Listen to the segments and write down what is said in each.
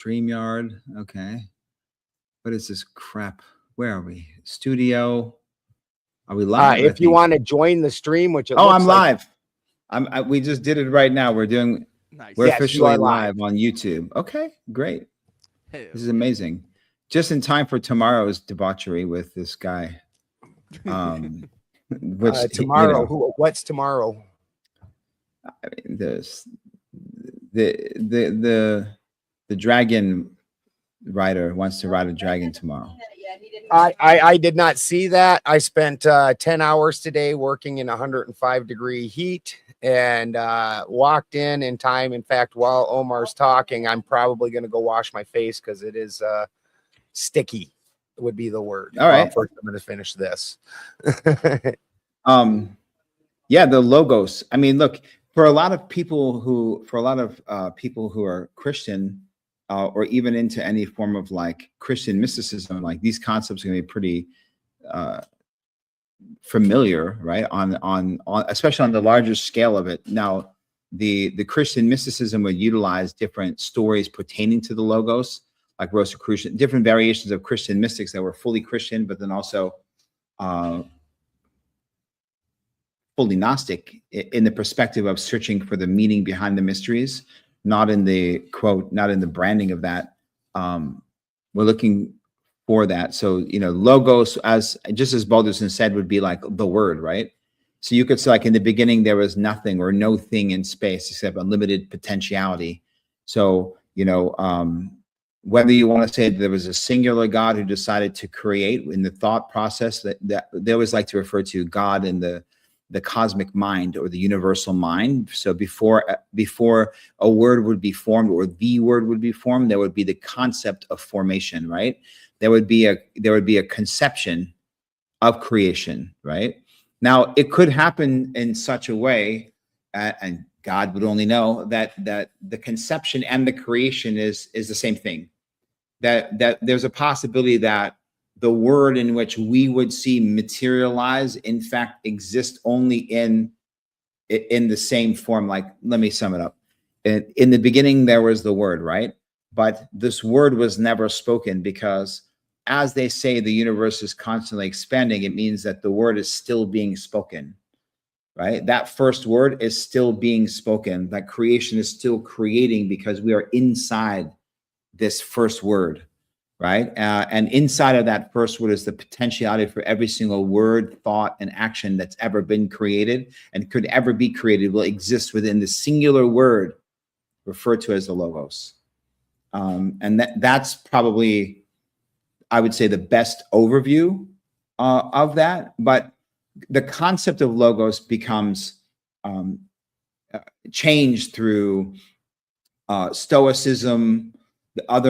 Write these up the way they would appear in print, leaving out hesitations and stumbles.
StreamYard. Okay. What is this crap? Where are we? Studio. Are we live? I If you think. want to join the stream, which it Oh, looks I'm like, live. We just did it right now. We're Nice. We're Yes, you officially are live. live on YouTube. Okay, great. Hell This is yeah. amazing. Just in time for tomorrow's debauchery with this guy. Which tomorrow. What's tomorrow? I mean, the dragon rider wants to ride a dragon tomorrow. I did not see that. I spent 10 hours today working in 105-degree heat and walked in time. In fact, while Omar's talking, I'm probably going to go wash my face because it is sticky would be the word. All right. First, I'm going to finish this. Yeah, the logos. I mean, look, for a lot of people who are Christian, or even into any form of like Christian mysticism, like these concepts are going to be pretty familiar, right? On especially on the larger scale of it. Now, the Christian mysticism would utilize different stories pertaining to the logos, like Rosicrucian, different variations of Christian mystics that were fully Christian, but then also fully Gnostic in the perspective of searching for the meaning behind the mysteries. Not in the quote, not in the branding of that. We're looking for that. So, logos, just as Balderson said, would be like the word, right? So you could say, like, in the beginning, there was nothing or no thing in space except unlimited potentiality. So, whether you want to say that there was a singular God who decided to create in the thought process, that they always like to refer to God in the cosmic mind or the universal mind. So before a word would be formed or the word would be formed, there would be the concept of formation, right? There would be a conception of creation, right? Now it could happen in such a way, and God would only know, that the conception and the creation is the same thing. That there's a possibility that the word in which we would see materialize, in fact, exists only in the same form. Like, let me sum it up. In the beginning, there was the word, right? But this word was never spoken because, as they say, the universe is constantly expanding. It means that the word is still being spoken, right? That first word is still being spoken. That creation is still creating because we are inside this first word. Right. And inside of that first word is the potentiality for every single word, thought, and action that's ever been created and could ever be created will exist within the singular word referred to as the logos. And that's probably, I would say, the best overview of that. But the concept of logos becomes changed through Stoicism. A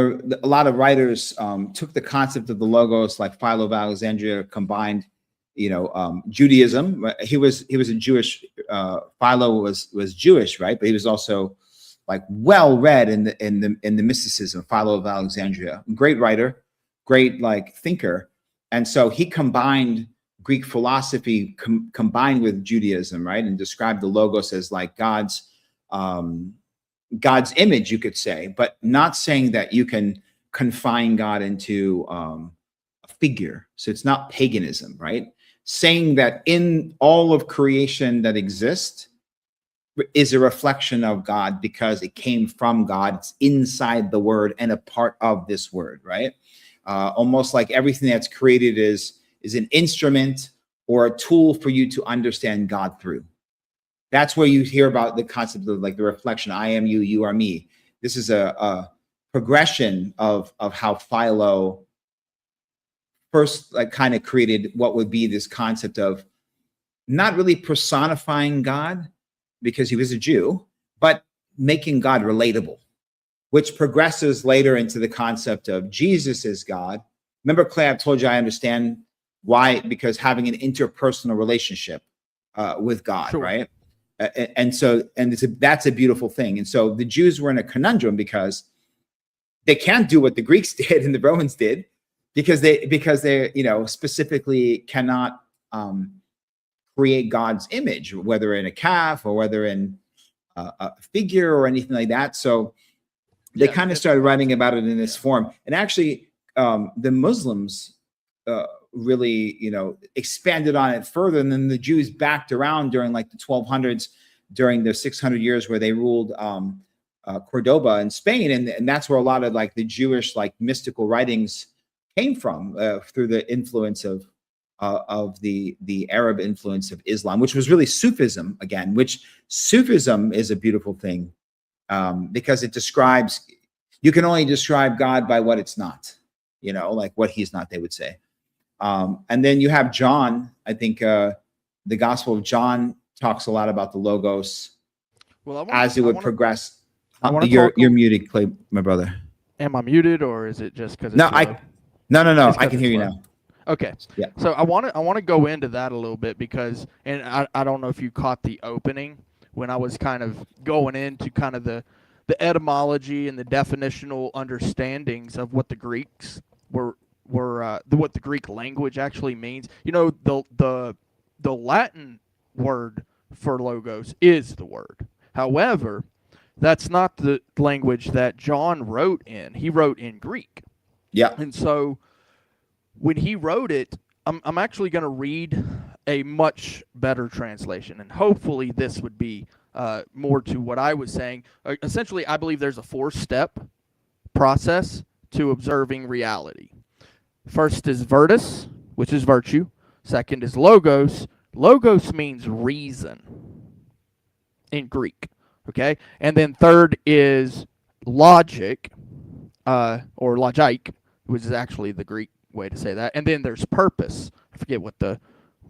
lot of writers took the concept of the logos, like Philo of Alexandria, combined, Judaism. He was a Jewish. Philo was Jewish, right? But he was also like well read in the mysticism. Philo of Alexandria, great writer, great like thinker, and so he combined Greek philosophy combined with Judaism, right, and described the logos as like God's image, you could say, but not saying that you can confine God into a figure. So it's not paganism, right? Saying that in all of creation that exists is a reflection of God because it came from God. It's inside the word and a part of this word, right? Almost like everything that's created is an instrument or a tool for you to understand God through. That's where you hear about the concept of like the reflection. I am you, you are me. This is a progression of how Philo first like kind of created what would be this concept of not really personifying God because he was a Jew, but making God relatable, which progresses later into the concept of Jesus as God. Remember, Clay, I've told you I understand why, because having an interpersonal relationship with God, sure. Right? That's a beautiful thing. And so the Jews were in a conundrum because they can't do what the Greeks did and the Romans did because they specifically cannot create God's image, whether in a calf or whether in a figure or anything like that. So They Yeah, kind of it's started lots writing of- about it in this yeah. form. And actually, the Muslims really, expanded on it further. And then the Jews backed around during like the 1200s, during the 600 years where they ruled Cordoba in Spain. And that's where a lot of like the Jewish, like mystical writings came from, through the influence of the Arab influence of Islam, which was really Sufism again, which Sufism is a beautiful thing, because it describes, you can only describe God by what it's not, like what he's not, they would say. And then you have John. I think the Gospel of John talks a lot about the Logos Well, as it would progress. I wanna You're talk you're a- muted, Clay, my brother. Am I muted, or is it just because it's No, low? no. It's I 'cause can it's hear you low. now. Okay. Yeah. So I want to go into that a little bit because, and I don't know if you caught the opening when I was kind of going into kind of the etymology and the definitional understandings of what the Greeks were what the Greek language actually means. The Latin word for logos is the word. However, that's not the language that John wrote in. He wrote in Greek. Yeah. And so when he wrote it, I'm actually going to read a much better translation, and hopefully this would be more to what I was saying. Essentially, I believe there's a 4-step process to observing reality. First is virtus, which is virtue. Second is logos. Logos means reason in Greek, okay? And then third is logic, or logic, which is actually the Greek way to say that. And then there's purpose. I forget what the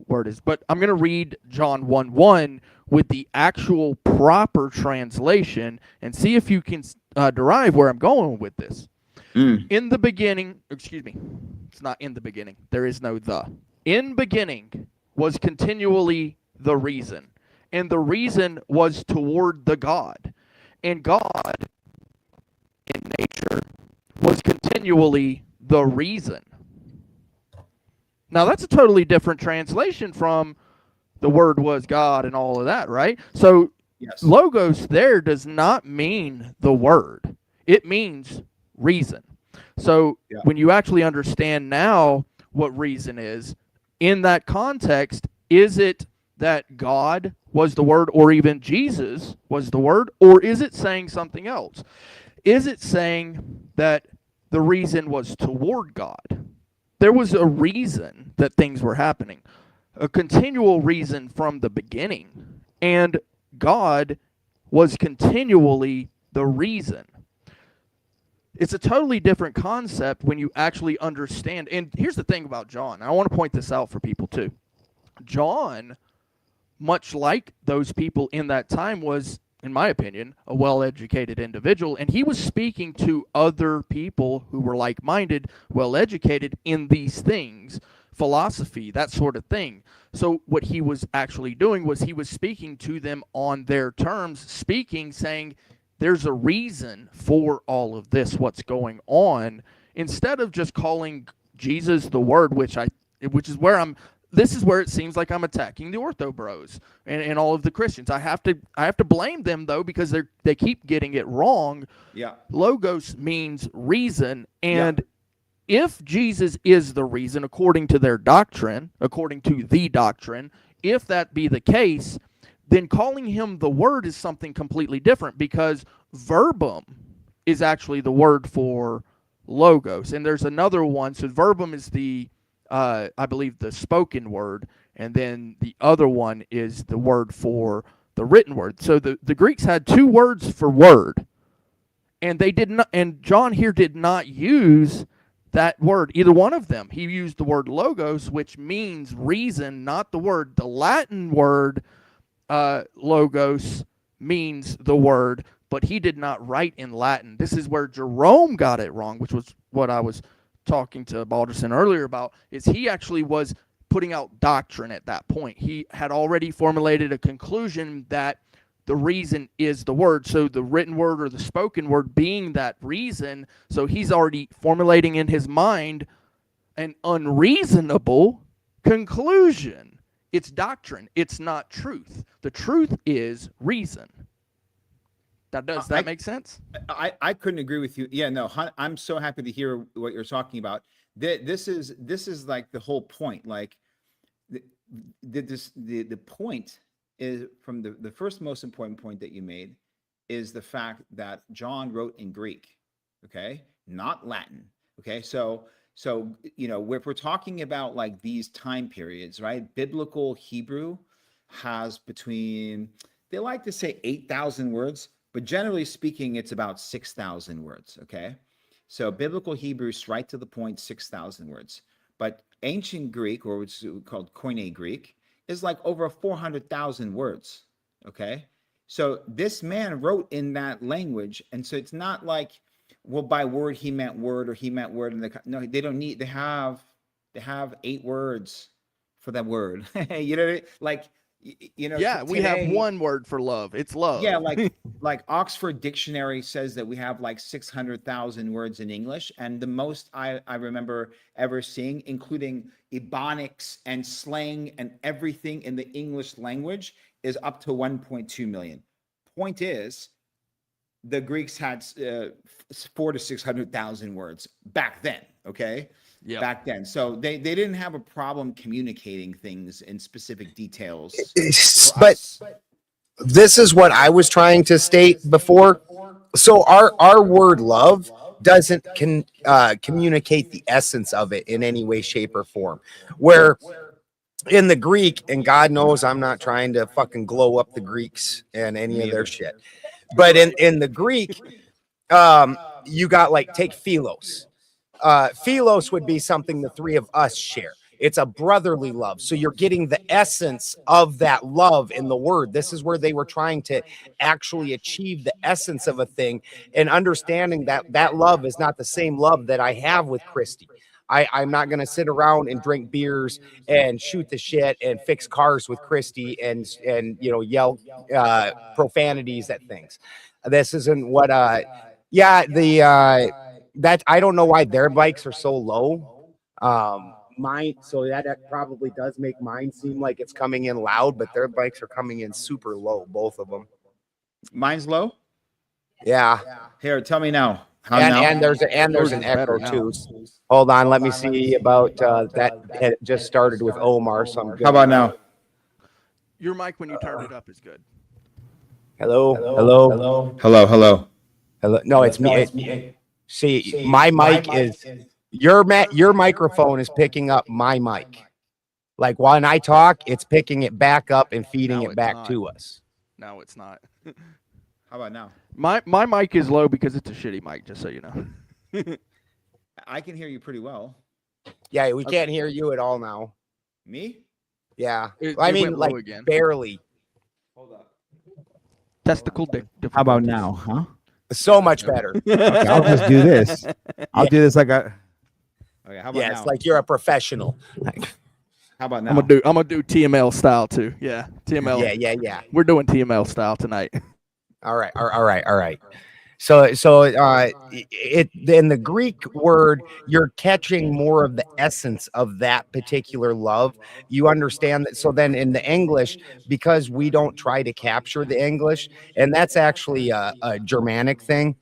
word is, but I'm going to read John 1:1 with the actual proper translation and see if you can derive where I'm going with this. In the beginning, excuse me, it's not in the beginning. There is no the. In beginning was continually the reason, and the reason was toward the God, and God in nature was continually the reason. Now that's a totally different translation from the word was God and all of that, right? So Yes. logos there does not mean the word. It means reason. So when you actually understand now what reason is, in that context, is it that God was the word, or even Jesus was the word, or is it saying something else? Is it saying that the reason was toward God? There was a reason that things were happening, a continual reason from the beginning, and God was continually the reason. It's a totally different concept when you actually understand. And here's the thing about John. I want to point this out for people too. John, much like those people in that time, was, in my opinion, a well-educated individual, and he was speaking to other people who were like-minded, well-educated in these things, philosophy, that sort of thing. So what he was actually doing was he was speaking to them on their terms, saying, there's a reason for all of this, what's going on, instead of just calling Jesus the Word, which is where this is where it seems like I'm attacking the Ortho Bros and all of the Christians. I have to blame them though, because they keep getting it wrong. Yeah. Logos means reason, and if Jesus is the reason according to their doctrine, according to the doctrine, if that be the case, then calling him the Word is something completely different, because verbum is actually the word for logos. And there's another one. So verbum is I believe, the spoken word, and then the other one is the word for the written word. So the Greeks had 2 words for word, and they did not, and John here did not use that word, either one of them. He used the word logos, which means reason, not the word. The Latin word logos means the word, but he did not write in Latin. This is where Jerome got it wrong, which was what I was talking to Balderson earlier about, is he actually was putting out doctrine at that point. He had already formulated a conclusion that the reason is the word, so the written word or the spoken word being that reason, so he's already formulating in his mind an unreasonable conclusion. It's doctrine. It's not truth. The truth is reason. Does I- that make sense? I couldn't agree with you. Yeah, no, I'm so happy to hear what you're talking about. This is like the whole point. Like the point is from the first most important point that you made is the fact that John wrote in Greek, okay, not Latin. Okay, so if we're talking about like these time periods, right? Biblical Hebrew has between, they like to say 8,000 words, but generally speaking, it's about 6,000 words. Okay, so biblical Hebrew, right to the point, 6,000 words. But ancient Greek, or what's called Koine Greek, is like over 400,000 words. Okay, so this man wrote in that language, and so it's not like, well, by word he meant word, or he meant word in the, no, they don't need, they have 8 words for that word. You know, like Yeah, we have today, one word for love. It's love. yeah, like Oxford Dictionary says that we have like 600,000 words in English, and the most I remember ever seeing, including Ebonics and slang and everything in the English language, is up to 1.2 million. Point is, the Greeks had 400 to 600,000 words back then. Okay, Yeah. back then, so they didn't have a problem communicating things in specific details. For But us. this is what I was trying to state before. So our word love doesn't communicate the essence of it in any way, shape, or form. Where in the Greek, and God knows I'm not trying to fucking glow up the Greeks and any Me of their either. shit, but in the Greek, you got like, take Philos. Philos would be something the three of us share. It's a brotherly love. So you're getting the essence of that love in the word. This is where they were trying to actually achieve the essence of a thing, and understanding that that love is not the same love that I have with Christy. I'm not going to sit around and drink beers and shoot the shit and fix cars with Christy and yell profanities at things. This isn't what that I don't know why their bikes are so low. Mine, so that probably does make mine seem like it's coming in loud, but their bikes are coming in super low, both of them. Mine's low. Yeah. Here, tell me now. How And now? there's Yours an is better echo now. too. Hold on, let me see about that. It just started with Omar, so I'm good. How about now? Your mic when you turned it up is good. Hello. Hello, hello. No, it's me. See, my mic is your microphone is picking up my mic. Like when I talk, it's picking it back up and feeding No, it it's back not. to us. No, it's not. How about now? My mic is low because it's a shitty mic, just so you know. I can hear you pretty well. Yeah, we can't hear you at all now. Me? Yeah, It I mean, went low like again. barely. Hold up. Testicle difficulties. How about now, huh? So much better. Okay, I'll just do this. I'll do this like I. Okay, how about Yeah, now? it's like you're a professional. How about now? I'm gonna do TML style too. Yeah, TML. Yeah. We're doing TML style tonight. All right. So it in the Greek word, you're catching more of the essence of that particular love. You understand that. So then in the English, because we don't try to capture the English, and that's actually a Germanic thing.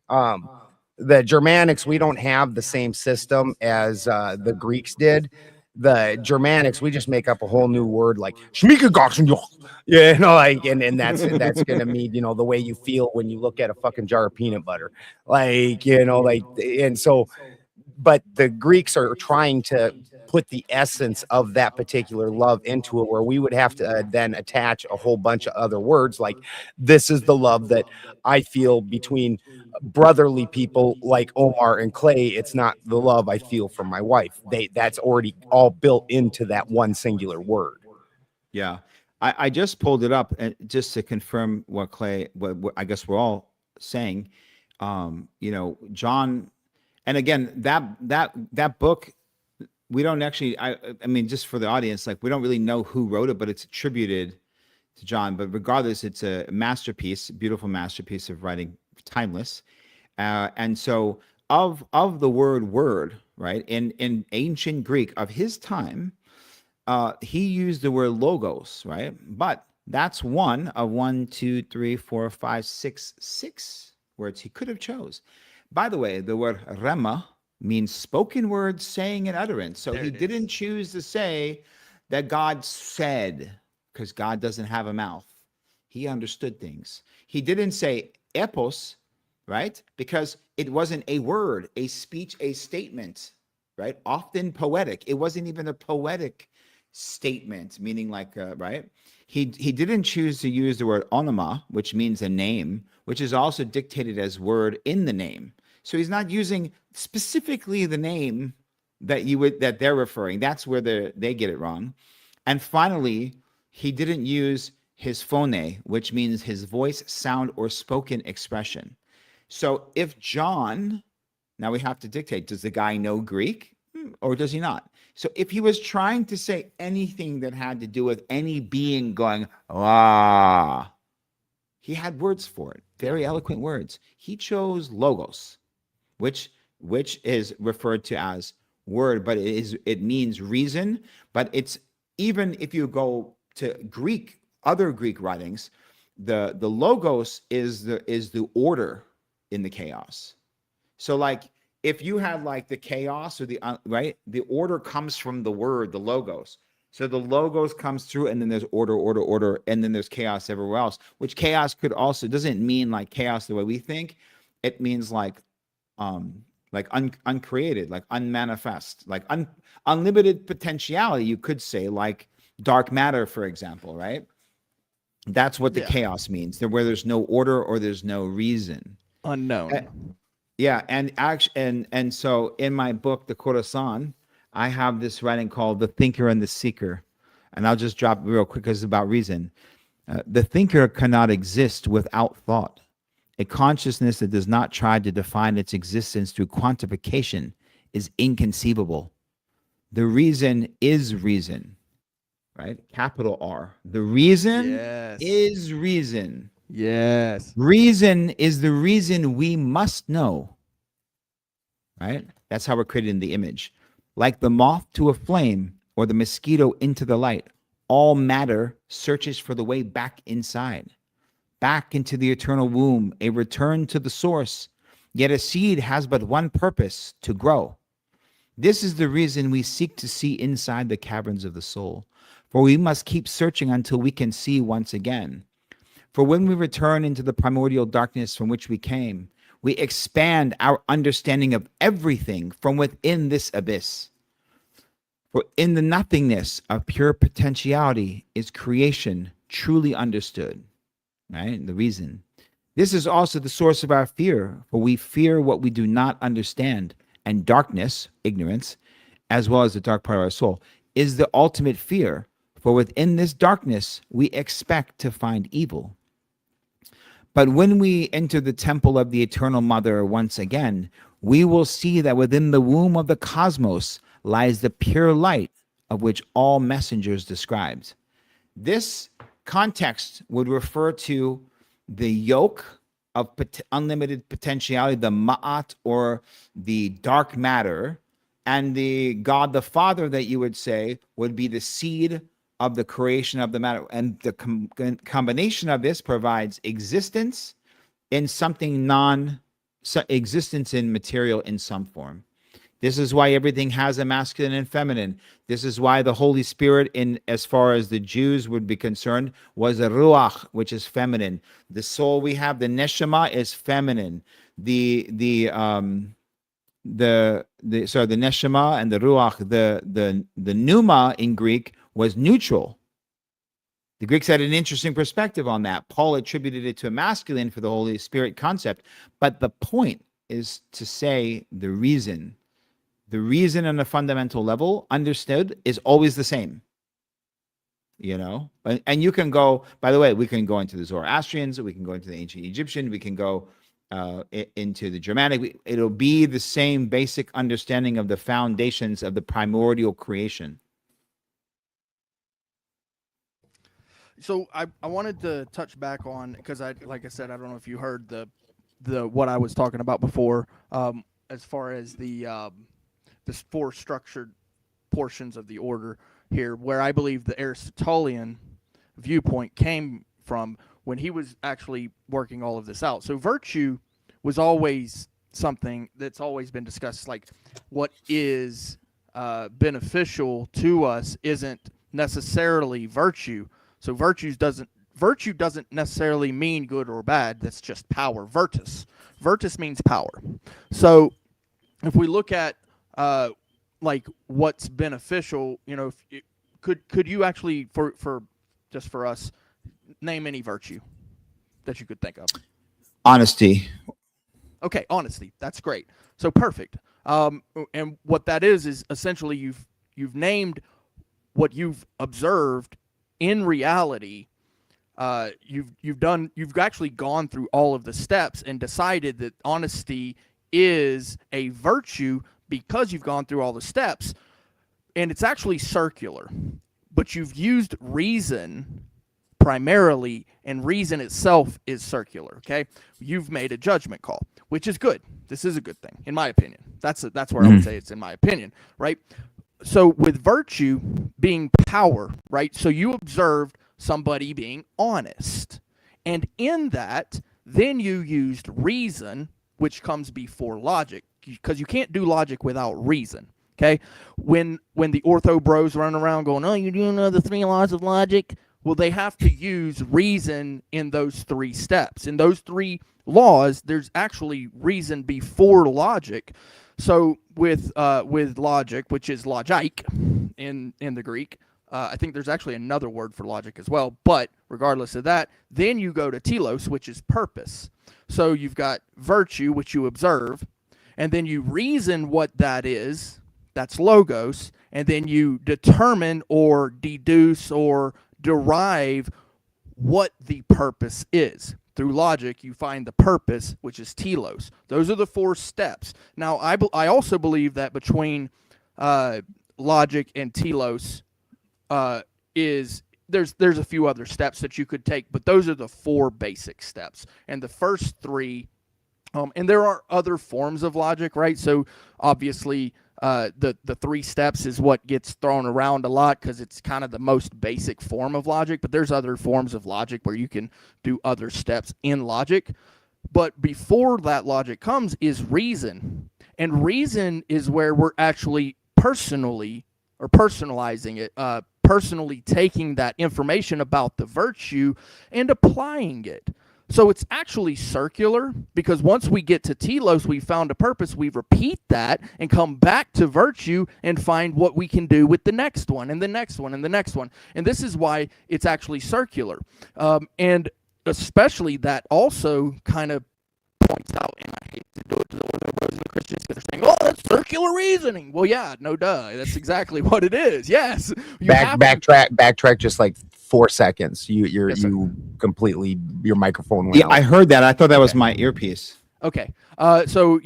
The Germanics, we don't have the same system as the Greeks did. The Germanics, we just make up a whole new word like yeah, like, and that's gonna mean, the way you feel when you look at a fucking jar of peanut butter, like, like, and so, but the Greeks are trying to put the essence of that particular love into it, where we would have to then attach a whole bunch of other words, like, this is the love that I feel between brotherly people like Omar and Clay. It's not the love I feel for my wife. That's already all built into that one singular word. Yeah, I just pulled it up and just to confirm what Clay, what I guess we're all saying. John, and again, that book, we don't actually. I mean, just for the audience, like, we don't really know who wrote it, but it's attributed to John. But regardless, it's a masterpiece, beautiful masterpiece of writing, timeless. And so of the word, right, in ancient Greek of his time, he used the word logos, right? But That's one of 6 words he could have chose. By the way, the word rema means spoken word, saying, and utterance. So There he it is. didn't choose to say that God said, because God doesn't have a mouth. He understood things. He didn't say epos, right? Because it wasn't a word, a speech, a statement, right? Often poetic. It wasn't even a poetic statement, meaning like, right? He didn't choose to use the word onoma, which means a name, which is also dictated as word in the name. So he's not using specifically the name that they're referring. That's where they get it wrong. And finally, he didn't use his phone, which means his voice, sound, or spoken expression. So if John, now we have to dictate, does the guy know Greek or does he not? So if he was trying to say anything that had to do with any being going, ah, he had words for it, very eloquent words. He chose logos, which is referred to as word, but it means reason. But it's, even if you go to Greek, other Greek writings, the logos is the order in the chaos. So like if you have like the chaos or the right, the order comes from the word, the logos. So the logos comes through, and then there's order, and then there's chaos everywhere else, which chaos could also, doesn't mean like chaos the way we think. It means like uncreated, like unmanifest, like unlimited potentiality, you could say, like dark matter, for example, right? That's what the chaos means, where there's no order or there's no reason. Unknown. Yeah, and so in my book, The Corazon, I have this writing called The Thinker and the Seeker. And I'll just drop it real quick because it's about reason. The thinker cannot exist without thought. A consciousness that does not try to define its existence through quantification is inconceivable. The reason is reason, right? Capital R. The reason is reason. Yes. Reason is the reason we must know, right? That's how we're created in the image. Like the moth to a flame or the mosquito into the light, all matter searches for the way back inside, back into the eternal womb, a return to the source. Yet a seed has but one purpose, to grow. This is the reason we seek to see inside the caverns of the soul, for we must keep searching until we can see once again. For when we return into the primordial darkness from which we came, we expand our understanding of everything from within this abyss. For in the nothingness of pure potentiality is creation truly understood. Right? The reason. This is also the source of our fear, for we fear what we do not understand, and darkness, ignorance, as well as the dark part of our soul, is the ultimate fear, for within this darkness we expect to find evil. But when we enter the temple of the Eternal Mother once again, we will see that within the womb of the cosmos lies the pure light of which all messengers described. This context would refer to the yoke of unlimited potentiality, the ma'at, or the dark matter, and the God the Father that you would say would be the seed of the creation of the matter. And the combination of this provides existence in something existence in material in some form. This is why everything has a masculine and feminine. This is why the Holy Spirit, in as far as the Jews would be concerned, was a ruach, which is feminine. The soul we have, the neshama, is feminine. The neshama and the ruach, the pneuma in Greek was neutral. The Greeks had an interesting perspective on that. Paul attributed it to a masculine for the Holy Spirit concept. But the point is to say the reason on a fundamental level, understood, is always the same. You know? And you can go, by the way, we can go into the Zoroastrians, we can go into the ancient Egyptian, we can go into the Germanic. It'll be the same basic understanding of the foundations of the primordial creation. So I wanted to touch back on, because like I said, I don't know if you heard the what I was talking about before, as far as the four structured portions of the order here, where I believe the Aristotelian viewpoint came from when he was actually working all of this out. So virtue was always something that's always been discussed, like what is beneficial to us isn't necessarily virtue. So virtue doesn't necessarily mean good or bad. That's just power. Virtus means power. So if we look at like what's beneficial, could you actually for us name any virtue that you could think of? Honesty. Okay, honesty. That's great. So perfect. And what that is essentially you've named what you've observed in reality. You've actually gone through all of the steps and decided that honesty is a virtue because you've gone through all the steps, and it's actually circular. But you've used reason primarily, and reason itself is circular. Okay, you've made a judgment call, which is good. This is a good thing, in my opinion. That's where I would say it's in my opinion, right? So with virtue being power, right? So you observed somebody being honest, and in that, then you used reason, which comes before logic, because you can't do logic without reason. Okay, when the ortho bros run around going, "Oh, you do know the 3 laws of logic," well, they have to use reason in those 3 steps. In those 3 laws, there's actually reason before logic. So with logic, which is logik in the Greek, I think there's actually another word for logic as well. But regardless of that, then you go to telos, which is purpose. So you've got virtue, which you observe, and then you reason what that is. That's logos, and then you determine or deduce or derive what the purpose is. Through logic, you find the purpose, which is telos. Those are the 4 steps. Now, I also believe that between logic and telos there's a few other steps that you could take, but those are the 4 basic steps. And the first 3, and there are other forms of logic, right? So obviously, the 3 steps is what gets thrown around a lot because it's kind of the most basic form of logic, but there's other forms of logic where you can do other steps in logic. But before that logic comes is reason. And reason is where we're actually personally or personalizing it, personally taking that information about the virtue and applying it. So it's actually circular because once we get to telos, we found a purpose, we repeat that and come back to virtue and find what we can do with the next one and the next one and the next one. And this is why it's actually circular. And especially that also kind of points out, and I hate to do it to the ortho and the Christians because they're saying, "Oh, that's circular reasoning." Well, yeah, no duh. That's exactly what it is. Yes. Backtrack just like 4 seconds. You completely, your microphone went out. I heard that. I thought that was my earpiece. Okay. So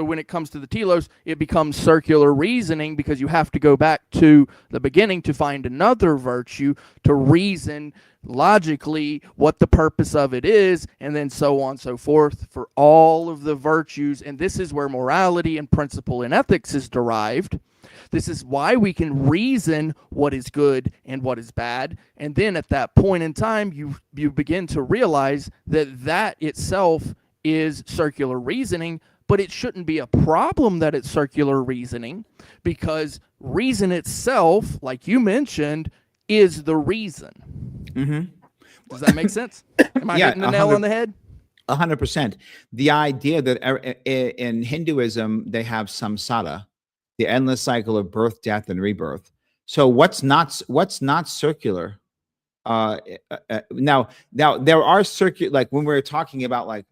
when it comes to the telos, it becomes circular reasoning because you have to go back to the beginning to find another virtue to reason logically what the purpose of it is, and then so on and so forth for all of the virtues. And this is where morality and principle in ethics is derived. This is why we can reason what is good and what is bad. And then at that point in time, you begin to realize that itself is circular reasoning, but it shouldn't be a problem that it's circular reasoning because reason itself, like you mentioned, is the reason. Mm-hmm. Does that make sense? Am I hitting the nail on the head? 100%. The idea that in Hinduism, they have samsara, the endless cycle of birth, death, and rebirth. So what's not circular? Now there are circular, like when we're talking about like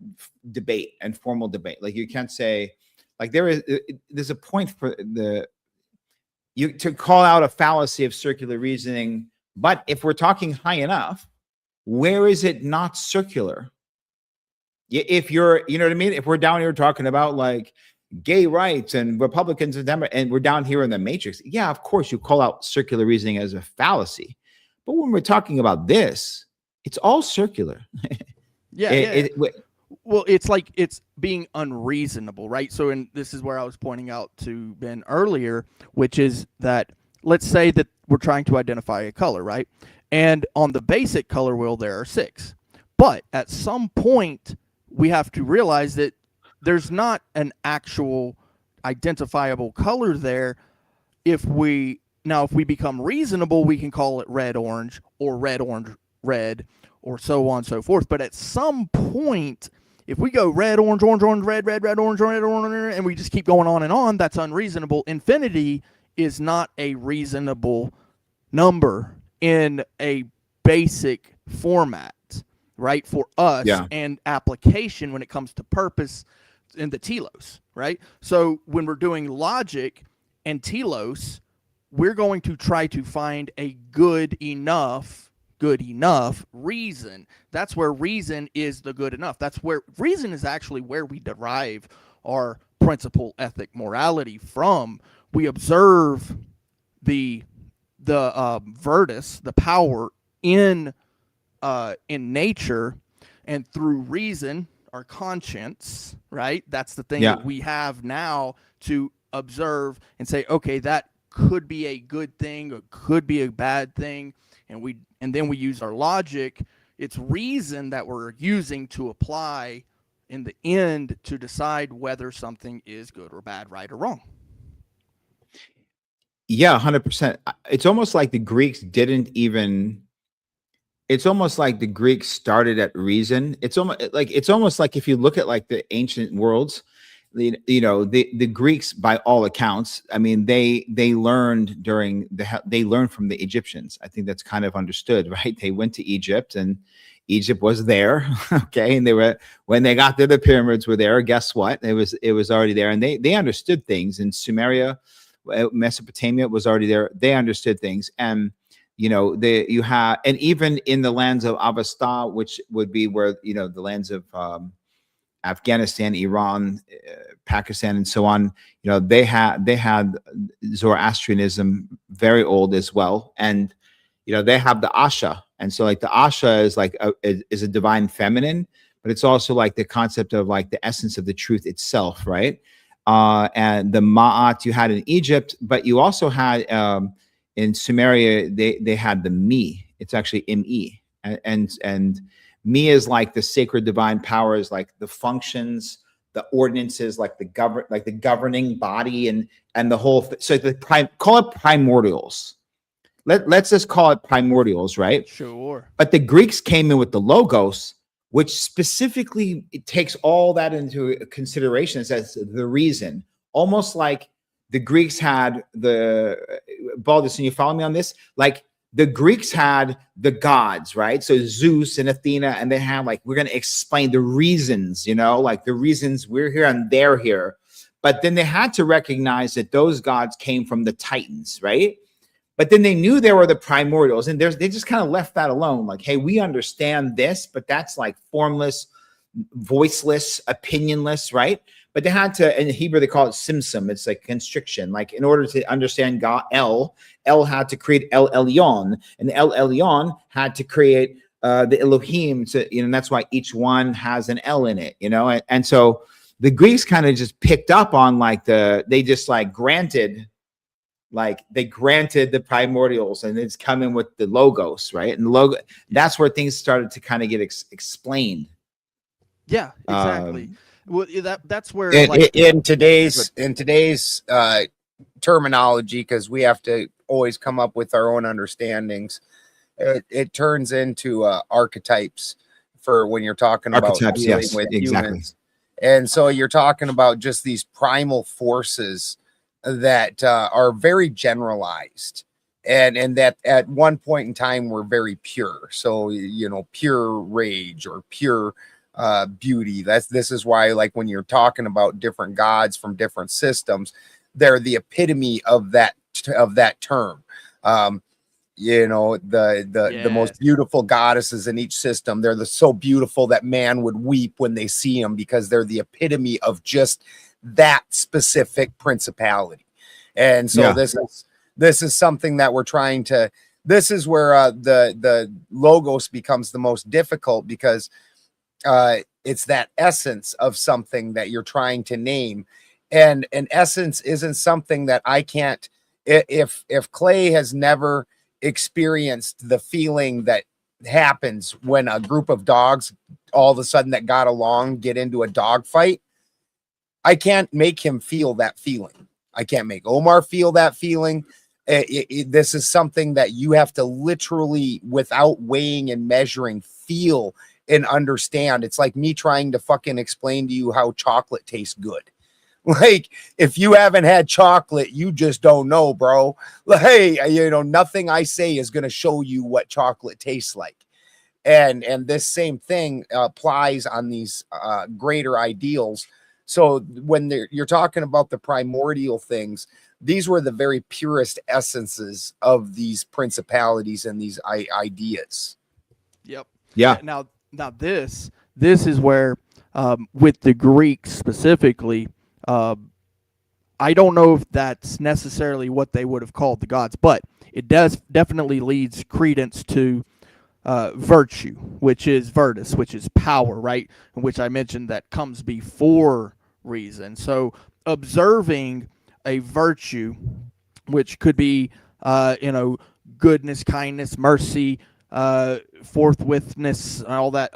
debate and formal debate, like you can't say, like there's a point for to call out a fallacy of circular reasoning. But if we're talking high enough, where is it not circular? If you're, you know what I mean? If we're down here talking about like gay rights and Republicans and Democrats, and we're down here in the matrix, yeah, of course you call out circular reasoning as a fallacy. But when we're talking about this, it's all circular. Well, it's like it's being unreasonable, right? So, and this is where I was pointing out to Ben earlier, which is that let's say that we're trying to identify a color, right? And on the basic color wheel, there are 6. But at some point, we have to realize that there's not an actual identifiable color there. If we become reasonable, we can call it red, orange, or red, orange, red, or so on and so forth. But at some point, if we go red, orange, orange, orange, red, red, red, orange, red, orange, and we just keep going on, that's unreasonable. Infinity is not a reasonable number in a basic format, right? For us and application when it comes to purpose in the telos, right? So when we're doing logic and telos, we're going to try to find a good enough reason. That's where reason is the good enough. That's where reason is actually where we derive our principle, ethic, morality from. We observe the virtus, the power in nature, and through reason, our conscience, right? That's the thing that we have now to observe and say, okay, that could be a good thing or could be a bad thing, and then we use our logic. It's reason that we're using to apply in the end to decide whether something is good or bad, right or wrong. Yeah, 100%. It's almost like the Greeks didn't even. It's almost like the Greeks started at reason. It's almost like if you look at like the ancient worlds, the Greeks, by all accounts, I mean, they learned they learned from the Egyptians. I think that's kind of understood, right? They went to Egypt, and Egypt was there, okay, and when they got there, the pyramids were there. Guess what? It was already there, and they understood things. In Sumeria, Mesopotamia was already there. They understood things, and and even in the lands of Avesta, which would be where the lands of Afghanistan, Iran, Pakistan, and so on, they had Zoroastrianism very old as well, and they have the Asha, and so like the Asha is like is a divine feminine, but it's also like the concept of like the essence of the truth itself, right? And the Ma'at you had in Egypt, but you also had in Sumeria they had the Mi. It's actually Me, and Me is like the sacred divine powers, like the functions, the ordinances, like the governing body, and the whole. So call it primordials. Let's just call it primordials, right? Sure. But the Greeks came in with the logos, which specifically it takes all that into consideration as the reason. Almost like the Greeks had Baldus, and you follow me on this? Like the Greeks had the gods, right? So Zeus and Athena, and they had like, we're going to explain the reasons, like the reasons we're here and they're here. But then they had to recognize that those gods came from the Titans, right? But then they knew there were the primordials, and they just kind of left that alone. Like, hey, we understand this, but that's like formless, voiceless, opinionless, right? But they had to, in Hebrew, they call it simsim. It's like constriction. Like in order to understand God, El had to create El Elyon, and El Elyon had to create the Elohim. And that's why each one has an L in it, And so the Greeks kind of just picked up on they just like granted the primordials, and it's coming with the logos, right? And the logo, that's where things started to kind of get explained. Yeah, exactly. Well, that's where in today's terminology, because we have to always come up with our own understandings. It turns into archetypes for when you're talking about dealing with humans. And so you're talking about just these primal forces that are very generalized, and that at one point in time were very pure. So pure rage or pure beauty. This is why, like, when you're talking about different gods from different systems, they're the epitome of that term. The most beautiful goddesses in each system, they're so beautiful that man would weep when they see them, because they're the epitome of just that specific principality. And so this is something that we're trying to, this is where the logos becomes the most difficult, because it's that essence of something that you're trying to name. And an essence isn't something that I can't, if Clay has never experienced the feeling that happens when a group of dogs all of a sudden that got along get into a dog fight. I can't make him feel that feeling. I can't make Omar feel that feeling. This is something that you have to literally, without weighing and measuring, feel and understand. It's like me trying to fucking explain to you how chocolate tastes good. Like, if you haven't had chocolate, you just don't know, bro. Like, hey, you know, nothing I say is going to show you what chocolate tastes like. And this same thing applies on these greater ideals. So when you're talking about the primordial things, these were the very purest essences of these principalities and these ideas. Yep. Yeah. Now this is where with the Greeks specifically, I don't know if that's necessarily what they would have called the gods, but it does definitely leads credence to virtue, which is virtus, which is power, right? Which I mentioned that comes before reason. So observing a virtue, which could be, goodness, kindness, mercy, forthwithness, all that,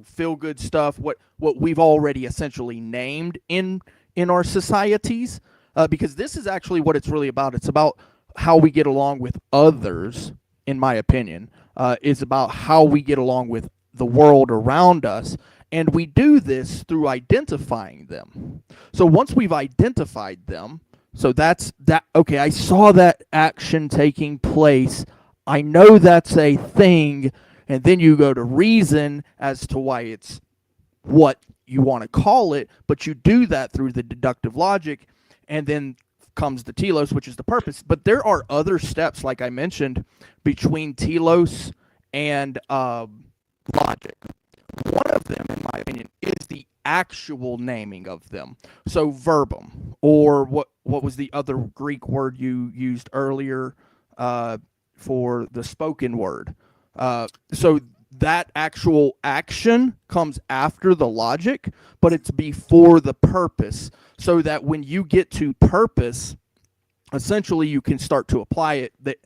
feel good stuff. What we've already essentially named in our societies, because this is actually what it's really about. It's about how we get along with others. In my opinion, is about how we get along with the world around us. And we do this through identifying them. So once we've identified them, so that's that. Okay, I saw that action taking place. I know that's a thing. And then you go to reason as to why it's what you want to call it. But you do that through the deductive logic. And then comes the telos, which is the purpose. But there are other steps, like I mentioned, between telos and logic. One of them, in my opinion, is the actual naming of them. So verbum, or what was the other Greek word you used earlier for the spoken word? So that actual action comes after the logic, but it's before the purpose, so that when you get to purpose, essentially you can start to apply it. That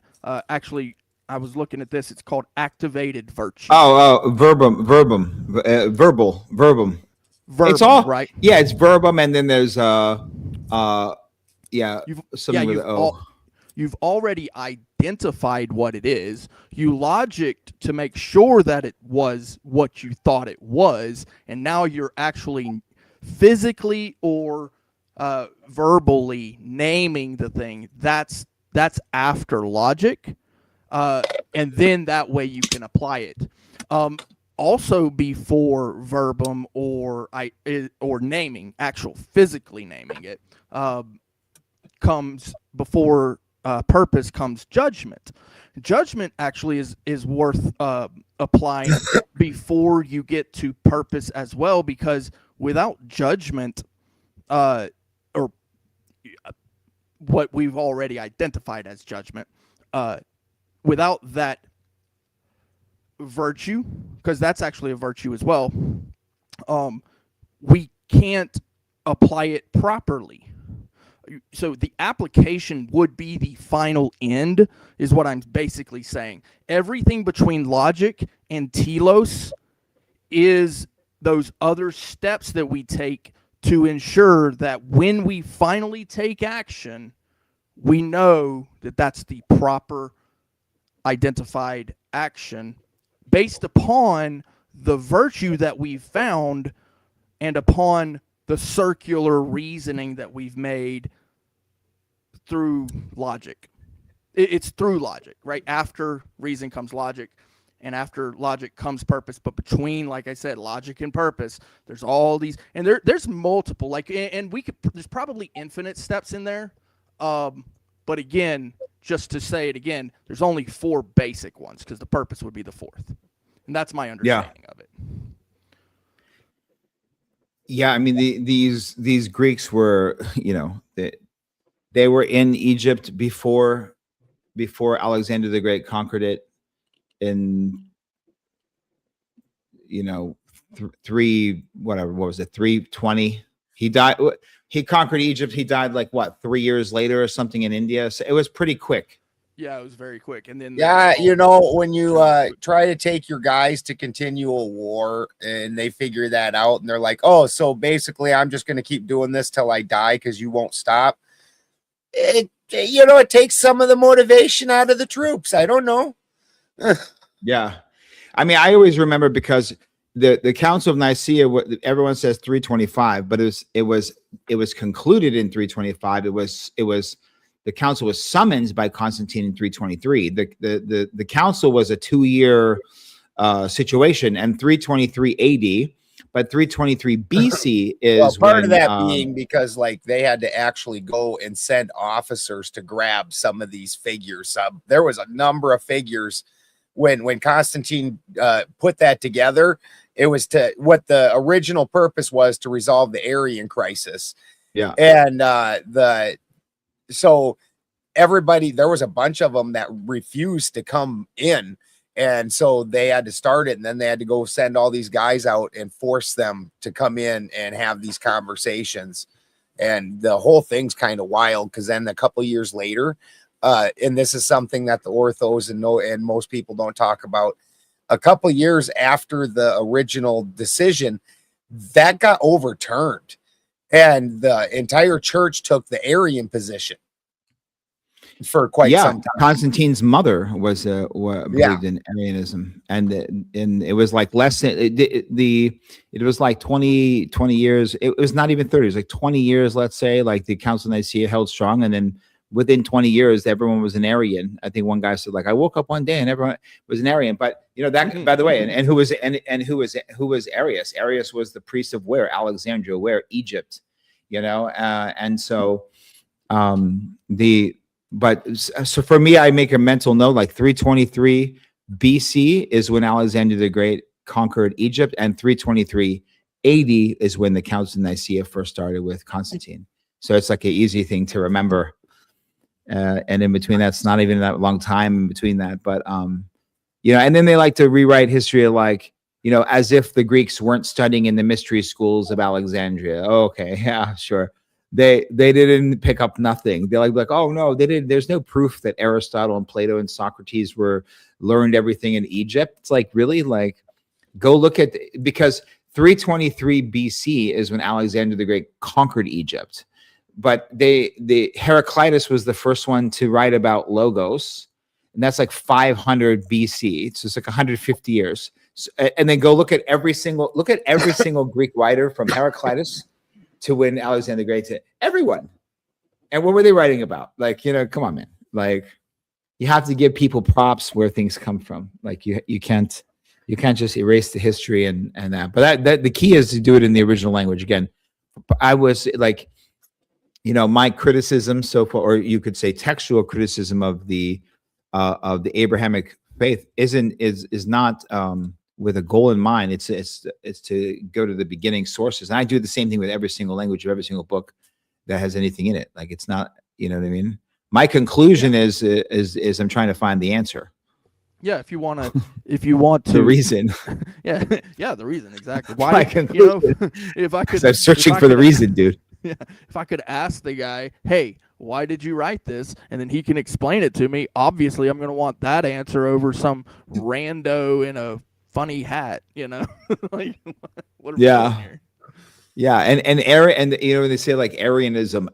actually, I was looking at this. It's called activated virtue. Verbum. Verbum, It's all right. Yeah, it's verbum, and then there's You've already identified what it is. You logicked to make sure that it was what you thought it was, and now you're actually physically or verbally naming the thing. That's after logic, and then that way you can apply it. Also, before verbum or naming, actual physically naming it, comes before purpose comes judgment. Judgment actually is worth applying before you get to purpose as well, because without judgment, or what we've already identified as judgment, without that virtue, because that's actually a virtue as well, we can't apply it properly. So the application would be the final end, is what I'm basically saying. Everything between logic and telos is those other steps that we take to ensure that when we finally take action, we know that that's the proper identified action based upon the virtue that we've found and upon the circular reasoning that we've made through logic. It's through logic, right? After reason comes logic, and after logic comes purpose. But between, like I said, logic and purpose, there's all these, and there's multiple, like, and there's probably infinite steps in there. But again, just to say it again, there's only 4 basic ones, because the purpose would be the 4th. And that's my understanding of it. Yeah, I mean, these Greeks were, they were in Egypt before Alexander the Great conquered it in, 320. He died. He conquered Egypt. He died like 3 years later or something in India. So it was pretty quick. Yeah, it was very quick. And then Yeah, when you try to take your guys to continual war and they figure that out and they're like, oh, so basically I'm just going to keep doing this till I die because you won't stop. It takes some of the motivation out of the troops. I don't know. Yeah. I mean, I always remember because the Council of Nicaea, everyone says 325, but it was concluded in 325. It was the council was summoned by Constantine in 323. The council was a 2-year situation, and 323 AD, but 323 BC is well, part when, of that being because like they had to actually go and send officers to grab some of these figures. There was a number of figures when Constantine put that together. It was what the original purpose was to resolve the Arian crisis. Yeah. And so everybody, there was a bunch of them that refused to come in. And so they had to start it. And then they had to go send all these guys out and force them to come in and have these conversations. And the whole thing's kind of wild because then a couple years later, and this is something that the orthos and most people don't talk about, a couple years after the original decision, that got overturned. And the entire church took the Arian position for quite some time. Constantine's mother was believed in Arianism, and it was like less than it was like 20 years. It was not even 30. It was like 20 years, let's say. Like the Council of Nicaea held strong, and then within 20 years, everyone was an Arian. I think one guy said, like, I woke up one day and everyone was an Arian. But that, by the way, and who was Arius? Arius was the priest of where? Alexandria, where? Egypt. And so so for me, I make a mental note, like 323 BC is when Alexander the Great conquered Egypt, and 323 AD is when the Council of Nicaea first started with Constantine. So it's like an easy thing to remember. And in between that's not even that long time in between that, but and then they like to rewrite history like, as if the Greeks weren't studying in the mystery schools of Alexandria. Oh, okay, yeah, sure. They didn't pick up nothing. They're like, oh no, they didn't. There's no proof that Aristotle and Plato and Socrates learned everything in Egypt. It's like, really? Like, go look at because 323 BC is when Alexander the Great conquered Egypt. But the Heraclitus was the first one to write about logos, and that's like 500 BC. So it's like 150 years. So, and then go look at every single Greek writer from Heraclitus to when Alexander the Great, to everyone. And what were they writing about? Like, come on, man. Like, you have to give people props where things come from. Like, you can't just erase the history and that. But that the key is to do it in the original language. Again, I was like, my criticism so far, or you could say textual criticism of the Abrahamic faith is not with a goal in mind. It's to go to the beginning sources, and I do the same thing with every single language of every single book that has anything in it. Like, it's not, what I mean. My conclusion is I'm trying to find the answer. Yeah, if you want to, the reason. Yeah, the reason, exactly. Why? If I could, I'm searching for the reason, dude. Yeah, if I could ask the guy, hey, why did you write this? And then he can explain it to me. Obviously, I'm going to want that answer over some rando in a funny hat, like, what are we doing here? Yeah. And they say like Arianism,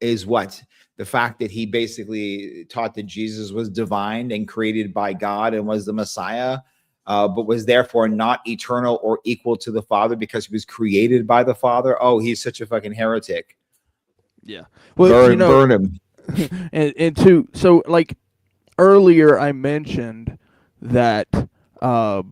is what? The fact that he basically taught that Jesus was divine and created by God and was the Messiah, but was therefore not eternal or equal to the Father because he was created by the Father. Oh, he's such a fucking heretic. Yeah. Well, burn him. So like earlier I mentioned that I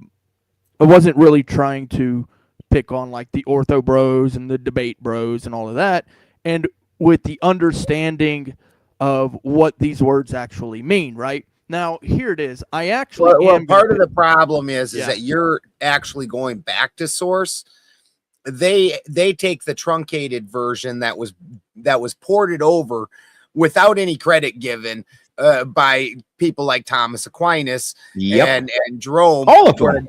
wasn't really trying to pick on like the ortho bros and the debate bros and all of that. And with the understanding of what these words actually mean, right? Now, here it is. I actually part of the problem is that you're actually going back to source. They take the truncated version that was ported over without any credit given by people like Thomas Aquinas and Jerome, all of them.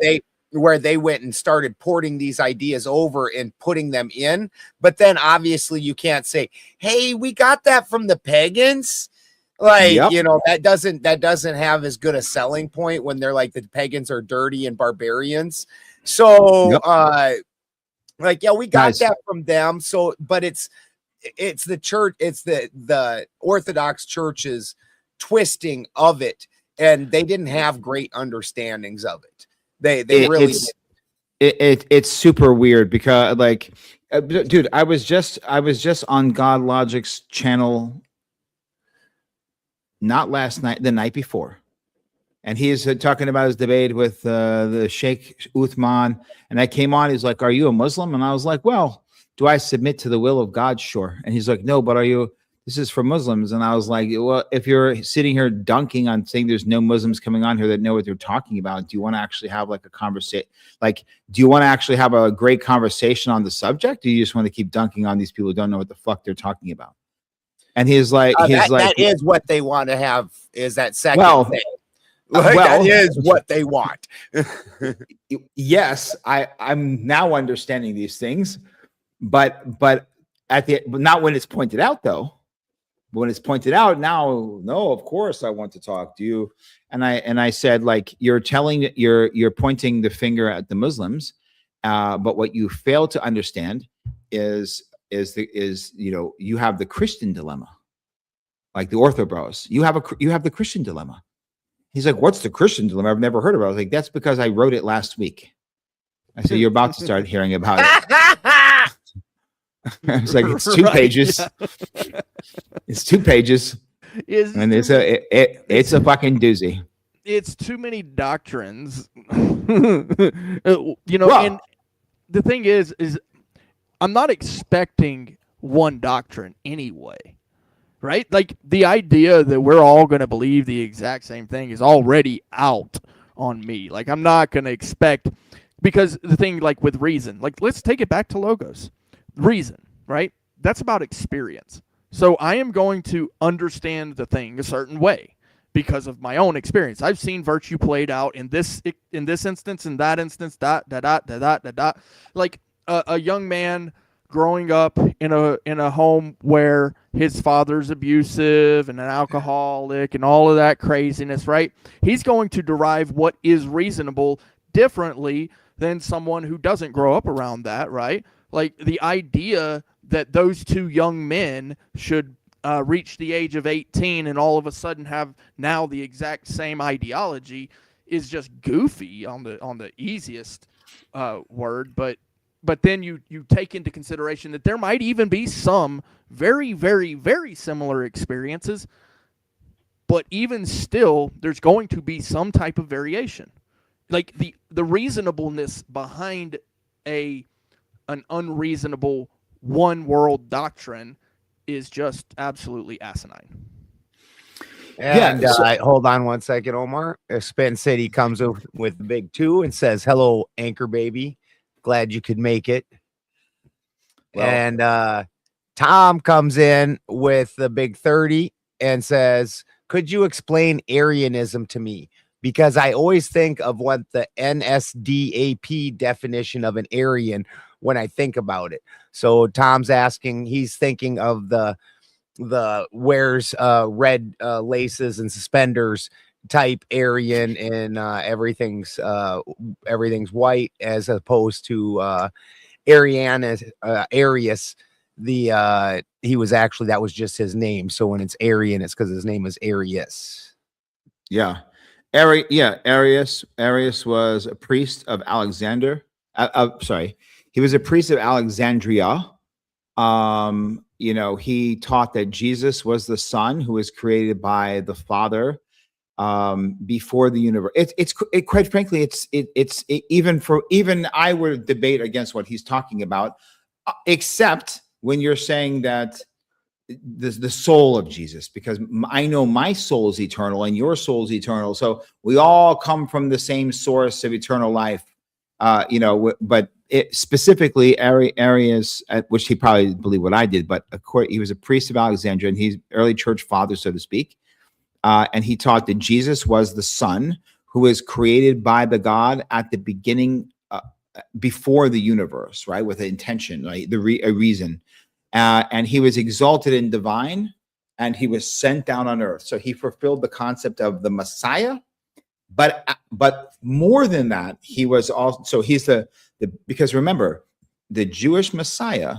where they went and started porting these ideas over and putting them in. But then obviously you can't say, hey, we got that from the pagans. Like, Yep. that doesn't have as good a selling point when they're like the pagans are dirty and barbarians. So Yep. like, yeah, we got Guys. that from them. So, but it's the church, it's the Orthodox church's twisting of it, and they didn't have great understandings of it. They really it's super weird because like dude, I was just on God Logic's channel not last night, the night before, and he is talking about his debate with the Sheikh Uthman, and I came on, he's like, are you a Muslim? And I was like, well, do I submit to the will of God? Sure. And he's like, no, but are you, this is for Muslims. And I was like, well, if you're sitting here dunking on saying there's no Muslims coming on here that know what they're talking about, do you want to actually have like a conversation? Like, do you want to actually have a great conversation on the subject? Or do you just want to keep dunking on these people who don't know what the fuck they're talking about? And he's like, that is what they want to have, is that second thing. Well, that is what they want. Yes, I'm now understanding these things, but not when it's pointed out though. When it's pointed out now, no, of course I want to talk to you. And I said, like, you're pointing the finger at the Muslims, but what you fail to understand is you have the Christian dilemma, like the Ortho Bros. You have the Christian dilemma. He's like, what's the Christian dilemma? I've never heard about it. I was like, that's because I wrote it last week. I said, you're about to start hearing about it. It's like, it's 2 pages. Yeah. It's 2 pages. And it's a fucking doozy. It's too many doctrines. And the thing is I'm not expecting one doctrine anyway. Right? Like, the idea that we're all going to believe the exact same thing is already out on me. Like, I'm not going to expect, because the thing, like, with reason, like, let's take it back to Logos. Reason, right? That's about experience. So I am going to understand the thing a certain way because of my own experience. I've seen virtue played out in this instance, in that instance, like a young man growing up in a home where his father's abusive and an alcoholic and all of that craziness, right? He's going to derive what is reasonable differently than someone who doesn't grow up around that, right? Like, the idea that those 2 young men should reach the age of 18 and all of a sudden have now the exact same ideology is just goofy on the easiest word, but then you take into consideration that there might even be some very, very, very similar experiences, but even still, there's going to be some type of variation. Like, the reasonableness behind an unreasonable one world doctrine is just absolutely asinine. And hold on one second, Omar. Spin City comes with the big 2 and says, hello, Anchor Baby. Glad you could make it. Well, and Tom comes in with the big 30 and says, could you explain Arianism to me? Because I always think of what the NSDAP definition of an Aryan when I think about it. So Tom's asking, he's thinking of the wears red laces and suspenders type Aryan, and everything's white, as opposed to Arius. He was actually, that was just his name. So when it's Aryan, it's because his name is Arius. Yeah. Arius was a priest of Alexander. He was a priest of Alexandria. He taught that Jesus was the Son who was created by the Father before the universe. Quite frankly, even I would debate against what he's talking about, except when you're saying that the soul of Jesus, because I know my soul is eternal and your soul is eternal. So we all come from the same source of eternal life, but specifically Arius, which he probably believed what I did, but he was a priest of Alexandria and he's early church father, so to speak. And he taught that Jesus was the Son who was created by the God at the beginning, before the universe, right? With an intention, right? A reason. And he was exalted and divine. and he was sent down on earth. So he fulfilled the concept of the Messiah, but more than that, he was also, so he's the because remember, the Jewish Messiah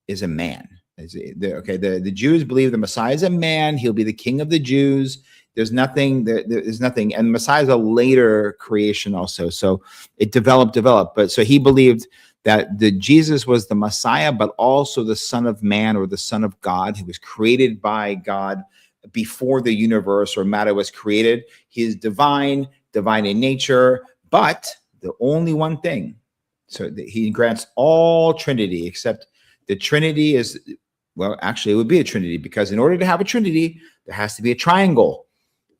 is a man. The Jews believe the Messiah is a man. He'll be the king of the Jews. There's nothing, there's nothing, and Messiah is a later creation also. So it developed, but so he believed that the Jesus was the Messiah, but also the Son of Man, or the Son of God, who was created by God before the universe or matter was created. He is divine in nature, but the only one thing, so he grants all Trinity, except the Trinity is, well, actually it would be a Trinity, because in order to have a Trinity, there has to be a triangle.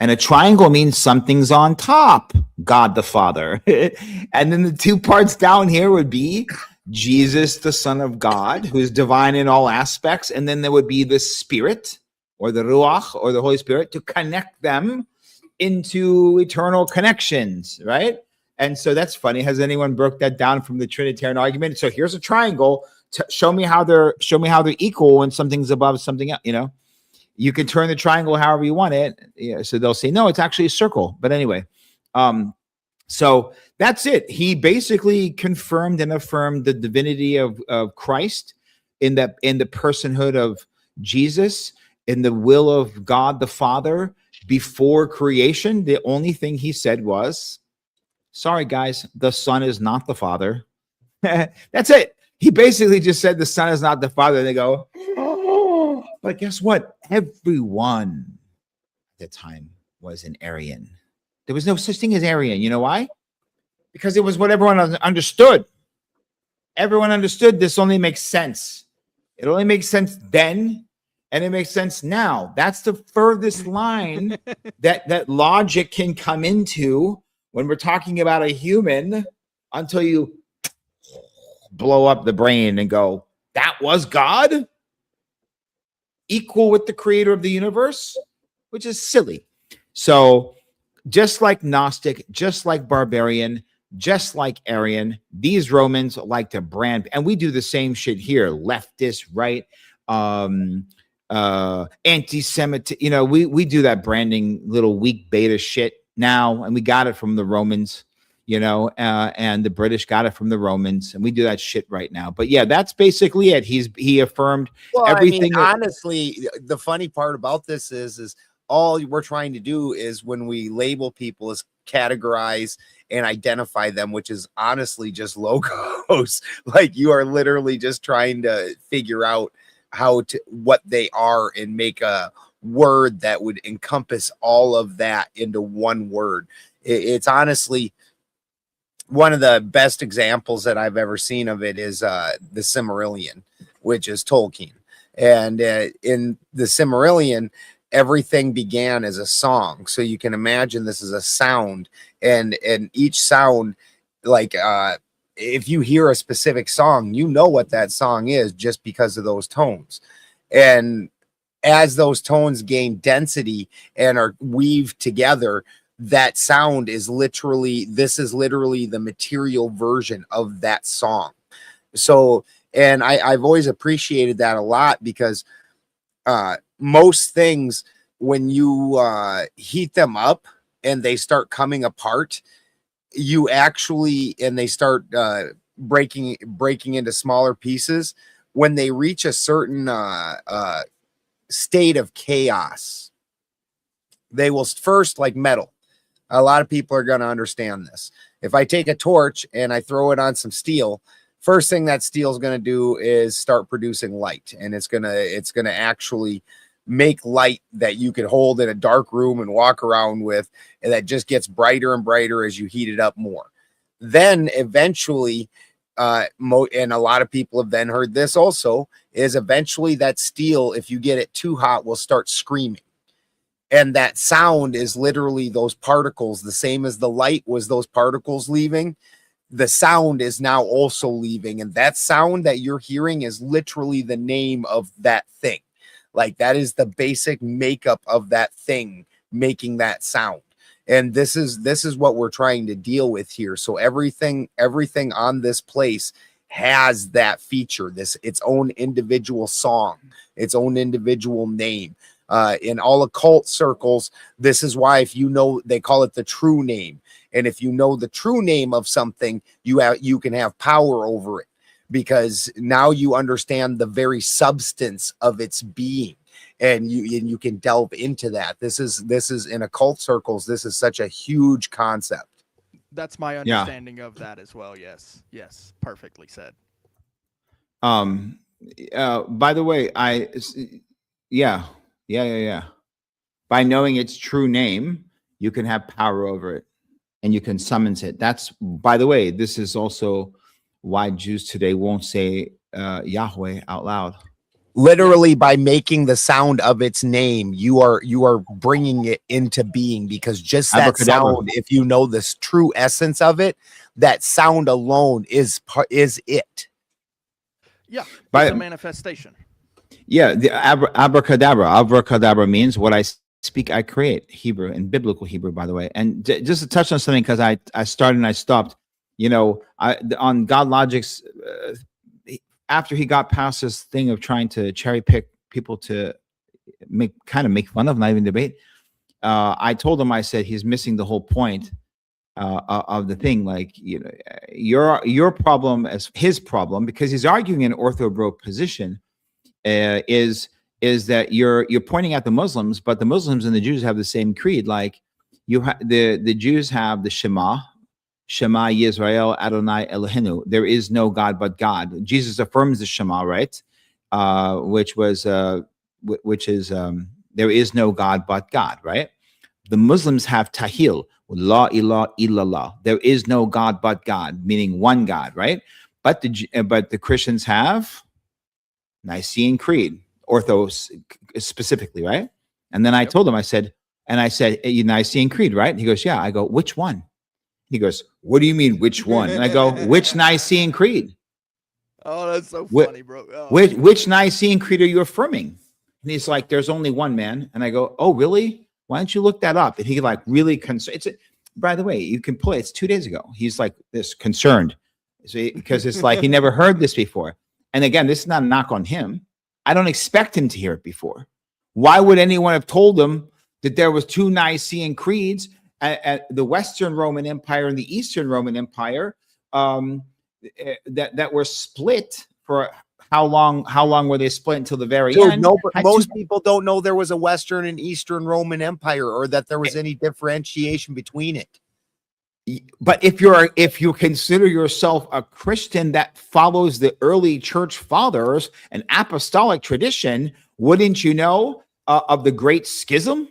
And a triangle means something's on top, God the Father. And then the two parts down here would be Jesus, the Son of God, who is divine in all aspects. And then there would be the Spirit, or the Ruach, or the Holy Spirit, to connect them into eternal connections, right? And so that's funny. Has anyone broke that down from the Trinitarian argument? So here's a triangle. Show me how they're equal when something's above something else, you know? You can turn the triangle however you want it. Yeah, so they'll say, no, it's actually a circle. But anyway, so that's it. He basically confirmed and affirmed the divinity of Christ in the personhood of Jesus, in the will of God the Father before creation. The only thing he said was, sorry, guys, the Son is not the Father. That's it. He basically just said the Son is not the Father. And they go, oh, but guess what? Everyone at the time was an Arian. There was no such thing as Arian. You know why? Because it was what everyone understood. Everyone understood this only makes sense. It only makes sense then, and it makes sense now. That's the furthest line that logic can come into when we're talking about a human, until you blow up the brain and go, that was God? Equal with the creator of the universe? Which is silly. So just like Gnostic, just like barbarian, just like Arian, these Romans like to brand, and we do the same shit here, leftist, right? Anti-Semitic, you know, we do that branding little weak beta shit now, and we got it from the Romans, you know, and the British got it from the Romans, and we do that shit right now. But yeah, that's basically it. He affirmed everything. I mean, honestly, the funny part about this is all we're trying to do is, when we label people, is categorize and identify them, which is honestly just logos. Like, you are literally just trying to figure out what they are and make a word that would encompass all of that into one word. It's honestly one of the best examples that I've ever seen of it is the Silmarillion, which is Tolkien. And in the Silmarillion, everything began as a song. So you can imagine this is a sound, and each sound, like if you hear a specific song, you know what that song is just because of those tones. And as those tones gain density and are weaved together, that sound is literally the material version of that song. So, and I've always appreciated that a lot, because most things, when you heat them up and they start coming apart, and they start breaking into smaller pieces, when they reach a certain state of chaos, they will first, like metal. A lot of people are going to understand this. If I take a torch and I throw it on some steel, first thing that steel is going to do is start producing light, and it's going to actually make light that you can hold in a dark room and walk around with, and that just gets brighter and brighter as you heat it up more. Then eventually, and a lot of people have then heard this also, is eventually that steel, if you get it too hot, will start screaming. And that sound is literally those particles, the same as the light was those particles leaving. The sound is now also leaving. And that sound that you're hearing is literally the name of that thing. Like, that is the basic makeup of that thing making that sound. And this is what we're trying to deal with here. So everything on this place has that feature, its own individual song, its own individual name. In all occult circles, this is why, if you know, they call it the true name. And if you know the true name of something, you can have power over it, because now you understand the very substance of its being, and you can delve into that. This is in occult circles, this is such a huge concept. That's my understanding of that as well. Yes. Yes. Perfectly said. By the way, yeah. By knowing its true name, you can have power over it, and you can summons it. That's, by the way, this is also why Jews today won't say Yahweh out loud. Literally, by making the sound of its name, you are bringing it into being, because just that Abracadabra. sound, if you know this true essence of it, that sound alone is it. Yeah. By- It's a manifestation. Yeah, the abracadabra. Abracadabra means what I speak, I create. Hebrew, in biblical Hebrew, by the way. And just to touch on something, because I started and I stopped. On God Logic's, after he got past this thing of trying to cherry pick people to make fun of, not even debate. I told him, I said he's missing the whole point of the thing. Like, your problem as his problem, because he's arguing an ortho-bro position, is that you're pointing at the Muslims, but the Muslims and the Jews have the same creed. Like, the Jews have the Shema Yisrael Adonai Eloheinu. There is no God but God. Jesus affirms the Shema, right? Which is there is no God but God, right? The Muslims have Tahil, La ilaha illallah. There is no God but God, meaning one God, right? But the Christians have Nicene Creed, Orthos specifically, right? And then I told him, I said, hey, Nicene Creed, right? And he goes, yeah. I go, which one? He goes, what do you mean, which one? And I go, which Nicene Creed? Oh, that's so funny, bro. Oh. Which Nicene Creed are you affirming? And he's like, there's only one, man. And I go, oh, really? Why don't you look that up? And he like really concerned. By the way, you can play. It's 2 days ago. He's like this concerned, because it's like he never heard this before. And again, this is not a knock on him. I don't expect him to hear it before. Why would anyone have told him that there was two Nicene creeds at the Western Roman Empire and the Eastern Roman Empire, that were split for how long? How long were they split until the very end? No, but most people don't know there was a Western and Eastern Roman Empire, or that there was any differentiation between it. But if you consider yourself a Christian that follows the early church fathers and apostolic tradition, wouldn't you know of the Great Schism?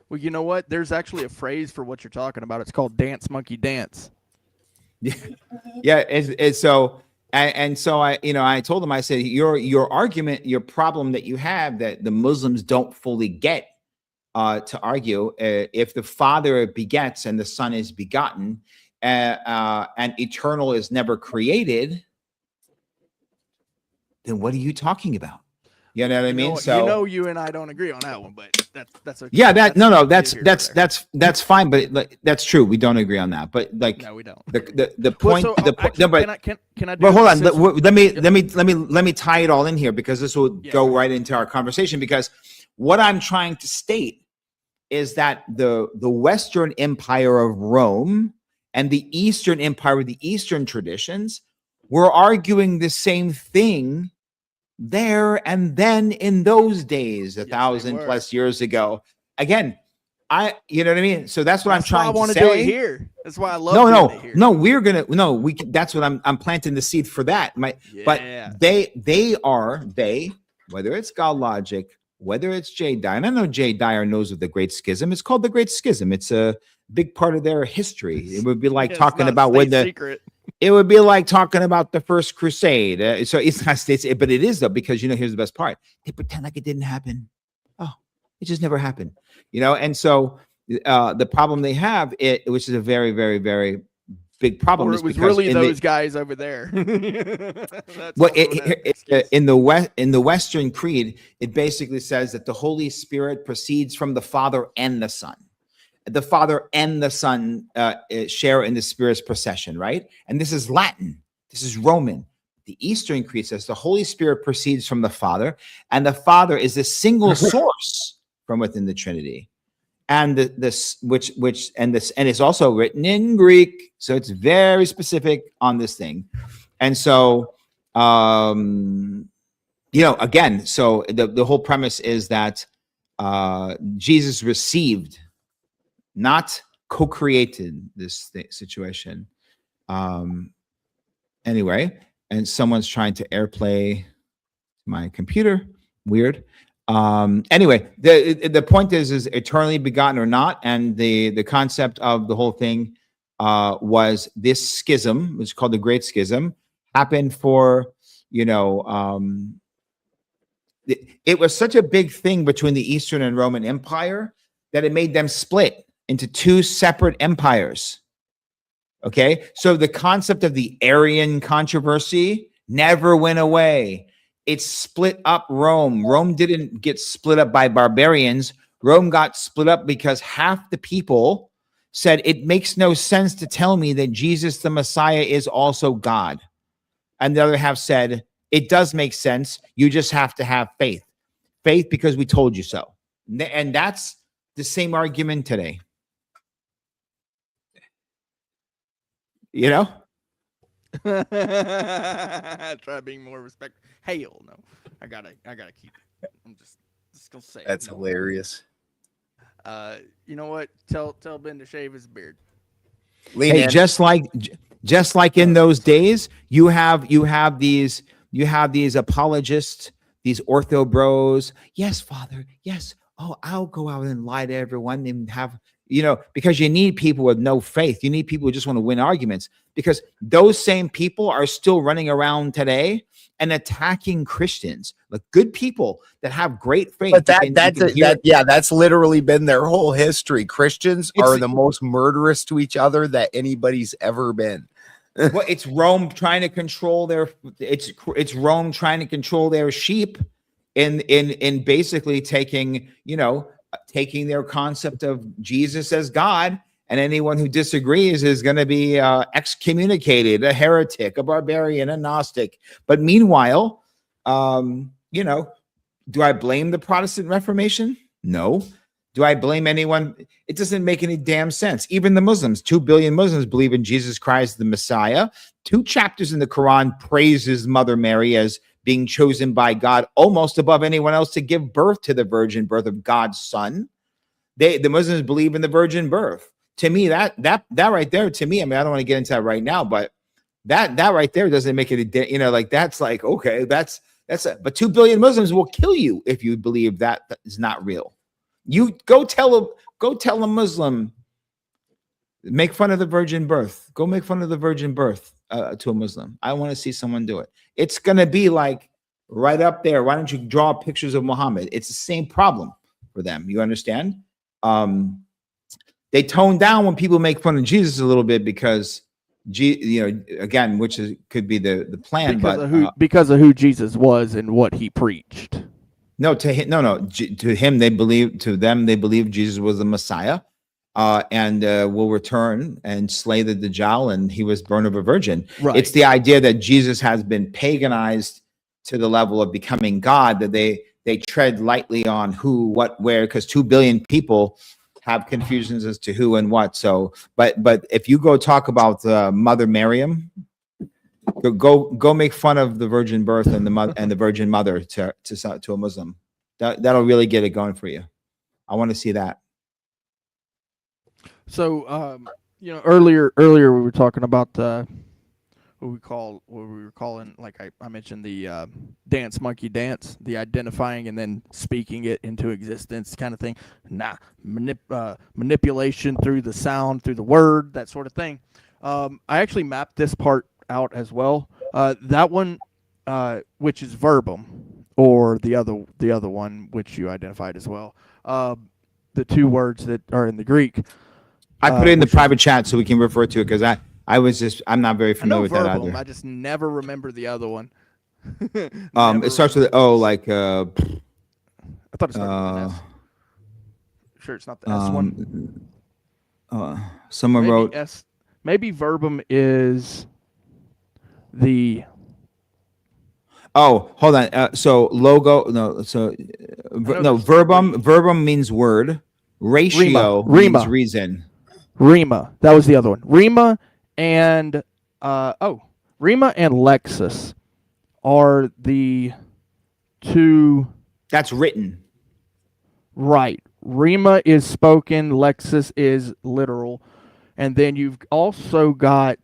Well, you know what? There's actually a phrase for what you're talking about. It's called dance monkey dance. Yeah. So I told him, I said, your argument, your problem that you have, that the Muslims don't fully get to argue, if the Father begets and the Son is begotten, and eternal is never created, then what are you talking about? You know what I mean? So you and I don't agree on that one, but that's okay. Yeah, that's fine, but that's true. We don't agree on that, but no, we don't. The point. Can I? But hold on. Let me tie it all in here, because this will go right into our conversation. Because what I'm trying to state is that the Western Empire of Rome and the Eastern Empire of the Eastern traditions were arguing the same thing there and then in those days, 1,000+ years ago. Again, you know what I mean? So that's what I'm trying to say. Do it here. That's why I love it here. That's what I'm planting the seed for that. But they, whether it's God Logic, whether it's Jay Dyer, and I know Jay Dyer knows of the Great Schism. It's called the Great Schism. It's a big part of their history. It would be like talking about it would be like talking about the First Crusade. So it's not states, but it is though, because here's the best part: they pretend like it didn't happen. Oh, it just never happened, And so the problem they have, which is a very, very, very big problem, or it was really those guys over there. In the Western Creed, it basically says that the Holy Spirit proceeds from the Father and the Son. The Father and the Son share in the Spirit's procession, right? And this is Latin. This is Roman. The Eastern Creed says the Holy Spirit proceeds from the Father, and the Father is the single source from within the Trinity. And this and it's also written in Greek, so it's very specific on this thing. And so again, so the whole premise is that Jesus received, not co-created this situation. Anyway, and someone's trying to AirPlay my computer. Weird. Anyway, the point is eternally begotten or not, and the concept of the whole thing was this schism, which is called the Great Schism, happened for it was such a big thing between the Eastern and Roman Empire that it made them split into two separate empires. Okay, so the concept of the Arian controversy never went away. It split up Rome. Rome didn't get split up by barbarians. Rome got split up because half the people said, it makes no sense to tell me that Jesus the Messiah is also God. And the other half said, it does make sense. You just have to have faith. Faith because we told you so. And that's the same argument today. You know? Try being more respectful. Hell no. I gotta keep it. I'm just gonna say That's no. hilarious. You know what? Tell Ben to shave his beard. Lean Hey, in. just like in those days, you have these apologists, these ortho bros. Yes, Father. Yes. Oh, I'll go out and lie to everyone and have, because you need people with no faith. You need people who just want to win arguments, because those same people are still running around today and attacking Christians, like good people that have great faith. But that's literally been their whole history. Christians are the most murderous to each other that anybody's ever been. Well, it's Rome trying to control it's Rome trying to control their sheep in basically taking their concept of Jesus as God, and anyone who disagrees is going to be excommunicated, a heretic, a barbarian, a Gnostic. But meanwhile, do I blame the Protestant Reformation? No. Do I blame anyone? It doesn't make any damn sense. Even the Muslims, 2 billion Muslims believe in Jesus Christ, the Messiah. 2 chapters in the Quran praises Mother Mary as being chosen by God almost above anyone else to give birth to the virgin birth of God's son. The Muslims believe in the virgin birth. To me, that right there, to me, I mean, I don't want to get into that right now, but that right there doesn't make it, that's like, okay, but 2 billion Muslims will kill you if you believe that is not real. You go tell a Muslim, make fun of the virgin birth. Go make fun of the virgin birth to a Muslim. I want to see someone do it. It's going to be like right up there. Why don't you draw pictures of Muhammad? It's the same problem for them. You understand? They tone down when people make fun of Jesus a little bit because, again, could be the plan. Because of who Jesus was and what he preached. No, to him, they believe Jesus was the Messiah, and will return and slay the Dajjal, and he was born of a virgin. Right. It's the idea that Jesus has been paganized to the level of becoming God, that they tread lightly on who, what, where, because 2 billion people have confusions as to who and what. So, but if you go talk about Mother Miriam, go make fun of the virgin birth and the virgin mother to a Muslim. That'll really get it going for you. I want to see that. So earlier we were talking about what we were calling, like I mentioned, the dance monkey dance, the identifying and then speaking it into existence kind of thing. Manipulation through the sound, through the word, that sort of thing. I actually mapped this part out as well. That one, which is verbum, or the other one which you identified as well. The 2 words that are in the Greek. I put it in the private chat so we can refer to it, because I'm not very familiar with verbum, that either. I just never remember the other one. It starts with I thought it started with an S. Sure, it's not the S one. Someone Maybe wrote S. Maybe verbum is the. Oh, hold on. So logo. No. So know no, there's three. verbum means word. Ratio Rima. means reason. Rima. That was the other one. Rima and Rima and Lexis are the two. That's written. Right. Rima is spoken, Lexis is literal. And then you've also got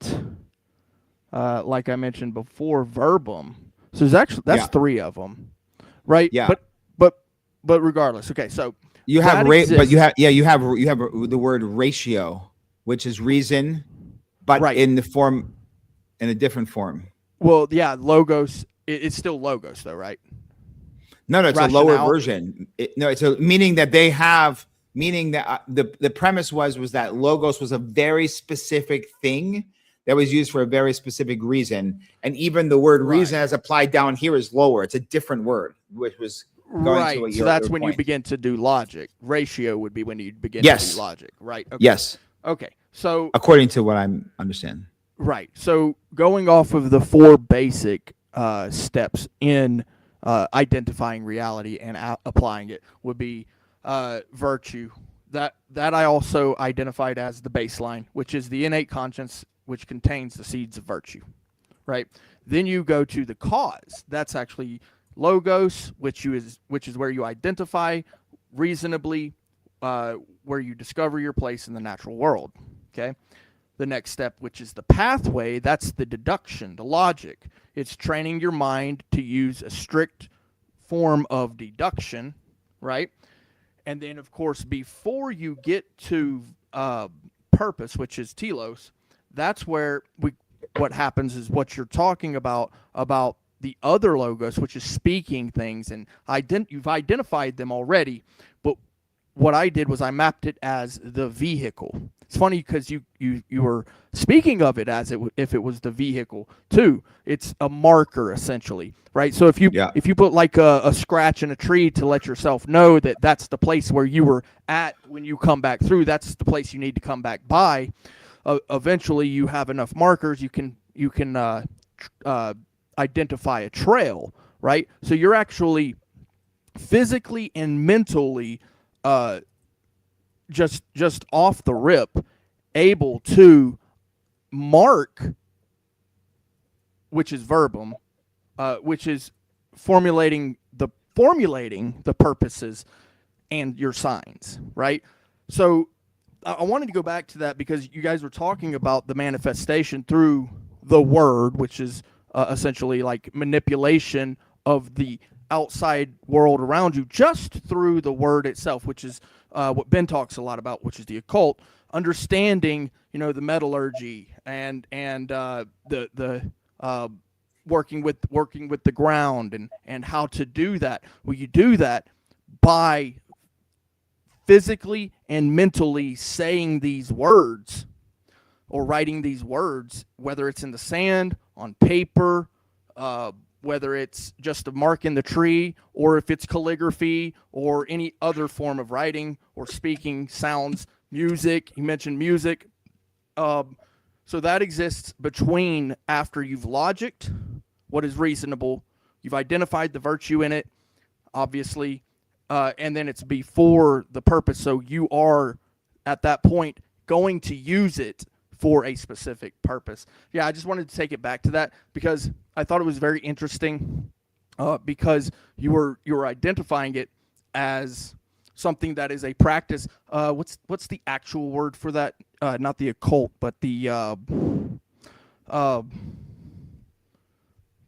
like I mentioned before, verbum. So that's Yeah. 3 of them. Right? Yeah. But regardless. Okay, so You have that but you exists. have the word ratio, which is reason, but Right. in a different form. Well, yeah, logos it's still logos though, right? No, it's a lower Rationale. version. It's a meaning that they have. Meaning that the premise was that logos was a very specific thing that was used for a very specific reason, and even the word Right. reason as applied down here is lower. It's a different word, which was going Right. to what So your that's when you point. begin to do logic. Ratio would be when you begin Yes. to do logic, right? Okay. Yes, Okay. So according to what I'm understanding. right. So going off of the 4 basic steps in identifying reality and applying it would be virtue. That I also identified as the baseline, which is the innate conscience, which contains the seeds of virtue. Right. Then you go to the cause. That's actually logos, which is where you identify reasonably, where you discover your place in the natural world. Okay. The next step, which is the pathway, that's the deduction, the logic. It's training your mind to use a strict form of deduction, right? And then, of course, before you get to purpose, which is telos, that's where what happens is what you're talking about the other logos, which is speaking things, and you've identified them already. But what I did was I mapped it as the vehicle. It's funny because you were speaking of it as if it was the vehicle too. It's a marker essentially, right? So if you put like a scratch in a tree to let yourself know that that's the place where you were at when you come back through, that's the place you need to come back by. Eventually, you have enough markers, you can identify a trail, right? So you're actually physically and mentally just off the rip able to mark, which is verbum, which is formulating the purposes and your signs, right? So I wanted to go back to that because you guys were talking about the manifestation through the word, which is essentially like manipulation of the outside world around you just through the word itself, which is what Ben talks a lot about, which is the occult, understanding, the metallurgy and the working with the ground and how to do that. Well, you do that by physically and mentally saying these words or writing these words, whether it's in the sand, on paper, whether it's just a mark in the tree, or if it's calligraphy or any other form of writing or speaking, sounds, music. You mentioned music. So that exists between after you've logicked what is reasonable, you've identified the virtue in it, obviously, and then it's before the purpose. So you are, at that point, going to use it for a specific purpose. Yeah, I just wanted to take it back to that because I thought it was very interesting because you were identifying it as something that is a practice. What's the actual word for that? Not the occult, but the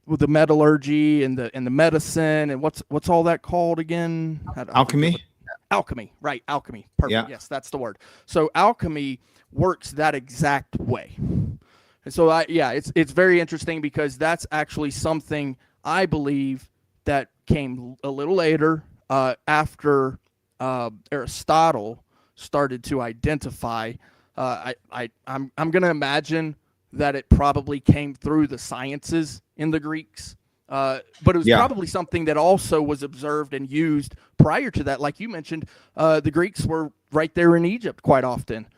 with the metallurgy and the medicine and what's all that called again? Alchemy. Alchemy, right? Alchemy. Perfect. Yeah. Yes, that's the word. So alchemy works that exact way. And so it's very interesting because that's actually something I believe that came a little later after Aristotle started to identify. I'm going to imagine that it probably came through the sciences in the Greeks. But it was probably something that also was observed and used prior to that. Like you mentioned, the Greeks were right there in Egypt quite often.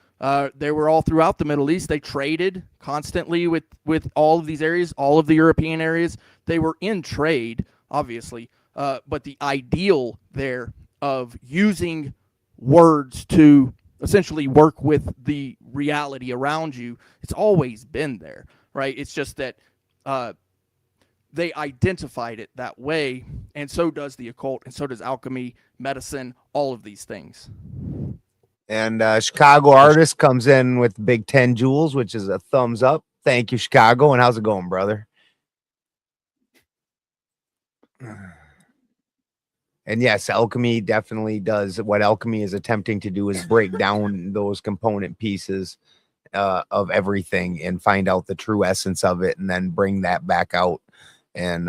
They were all throughout the Middle East. They traded constantly with all of these areas, all of the European areas. They were in trade, obviously. but the ideal there of using words to essentially work with the reality around you, it's always been there, right? It's just that they identified it that way, and so does the occult, and so does alchemy, medicine, all of these things. And Chicago artist comes in with big 10 joules, which is a thumbs up. Thank you, Chicago. And how's it going, brother? And yes, alchemy definitely does what alchemy is attempting to do is break down those component pieces of everything and find out the true essence of it, and then bring that back out. And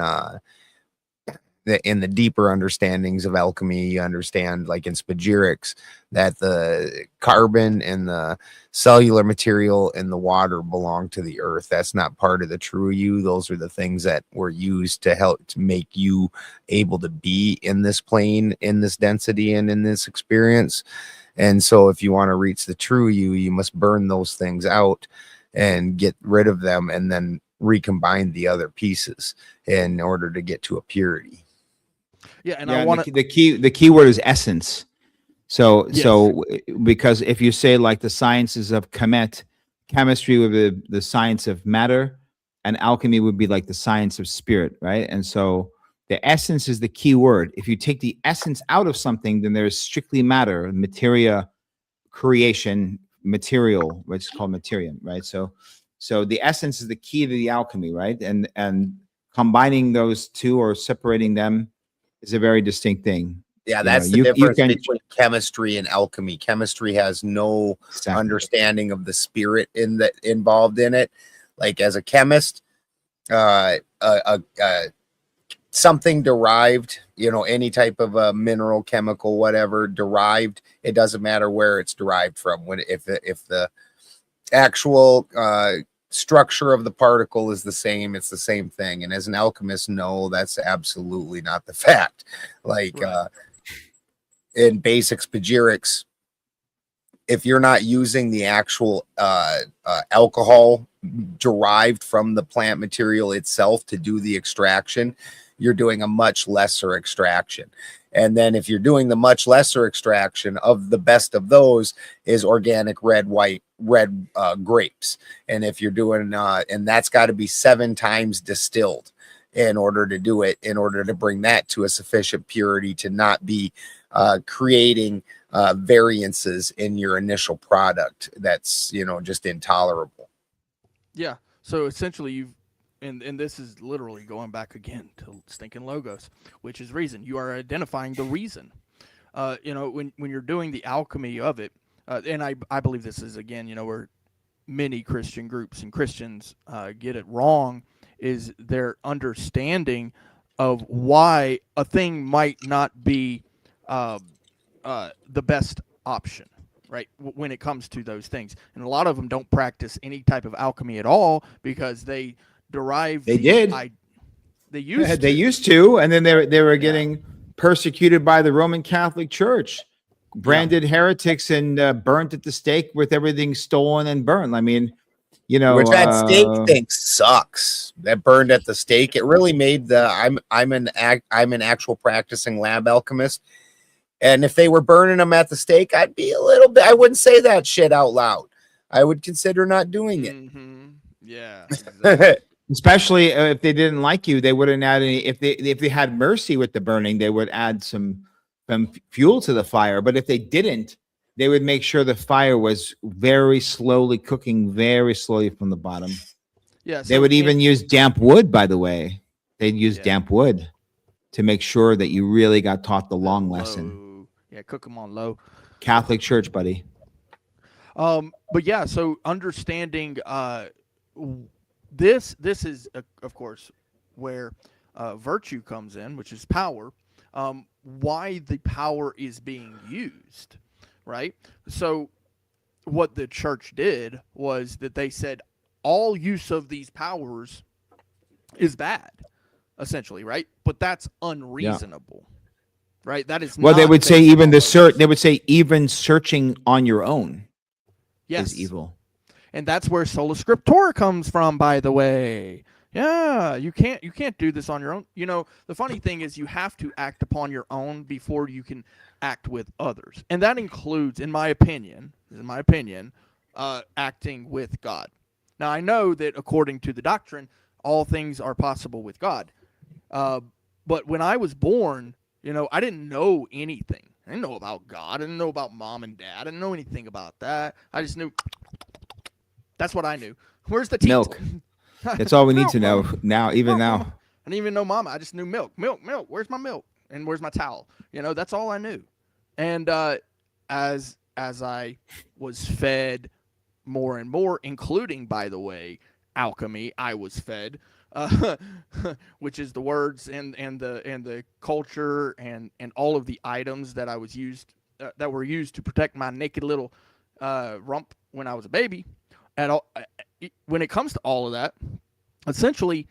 in the deeper understandings of alchemy, you understand, like in spagyrics, that the carbon and the cellular material and the water belong to the earth. That's not part of the true you. Those are the things that were used to help to make you able to be in this plane, in this density, and in this experience. And so if you want to reach the true you, you must burn those things out and get rid of them, and then recombine the other pieces in order to get to a purity. Yeah, and Yeah, I want to. the key word is essence. So Yes. so because if you say like the sciences of chemistry would be the science of matter, and alchemy would be like the science of spirit, right? And so the essence is the key word. If you take the essence out of something, then there's strictly matter, materia, creation, material, which is called materium, right? So the essence is the key to the alchemy, right? And combining those two or separating them is a very distinct thing. Yeah, You that's know, the you difference can- between chemistry and alchemy. Chemistry has no Exactly. understanding of the spirit involved in it. Like as a chemist, something derived, any type of a mineral, chemical, whatever derived, it doesn't matter where it's derived from. If the actual structure of the particle is the same, it's the same thing. And as an alchemist, no, that's absolutely not the fact. Like Right. in basic spagyrics, if you're not using the actual alcohol derived from the plant material itself to do the extraction, you're doing a much lesser extraction. And then if you're doing the much lesser extraction of the best of those is organic red grapes. And if you're doing, and that's got to be 7 times distilled in order to do it, in order to bring that to a sufficient purity to not be creating variances in your initial product that's, just intolerable. Yeah. So essentially, and this is literally going back again to stinking logos, which is reason. You are identifying the reason. When you're doing the alchemy of it, and I believe this is again, where many Christian groups and Christians get it wrong, is their understanding of why a thing might not be the best option, right? When it comes to those things. And a lot of them don't practice any type of alchemy at all because they derive. They did. They used They to. used to, and then they were getting persecuted by the Roman Catholic Church, branded heretics, and burnt at the stake with everything stolen and burned. I mean, Which that stake thing sucks. That burned at the stake. It really made I'm an actual practicing lab alchemist. And if they were burning them at the stake, I'd be a little bit, I wouldn't say that shit out loud. I would consider not doing it. Mm-hmm. Yeah. Exactly. especially if they didn't like you, they wouldn't add any. If they had mercy with the burning, they would add some fuel to the fire. But if they didn't, they would make sure the fire was very slowly cooking, very slowly from the bottom. Yeah. They so would even use damp wood, by the way. They'd use Yeah. damp wood to make sure that you really got taught the long lesson. low. Yeah, cook them on low. Catholic Church, buddy. But yeah, so understanding this is of course where virtue comes in, which is power. Why the power is being used, right? So what the church did was that they said all use of these powers is bad, essentially, right? But that's unreasonable. Right? That is Well, they not would say based even on the logos. they would say even searching on your own Yes. is evil. And that's where sola scriptura comes from, by the way. Yeah, you can't do this on your own. You know, the funny thing is you have to act upon your own before you can act with others. And that includes, in my opinion, acting with God. Now, I know that according to the doctrine, all things are possible with God. But when I was born, you know, I didn't know anything. I didn't know about God. I didn't know about mom and dad. I didn't know anything about that. I just knew. That's what I knew. Where's the teat? Milk. That's all we need to Milk, know now, even now. I didn't even know mama. I just knew milk. Where's my milk? And where's my towel? You know, that's all I knew. And as I was fed more and more, including, by the way, alchemy, I was fed, which is the words and the culture and all of the items that I was used that were used to protect my naked little rump when I was a baby. When it comes to all of that, essentially,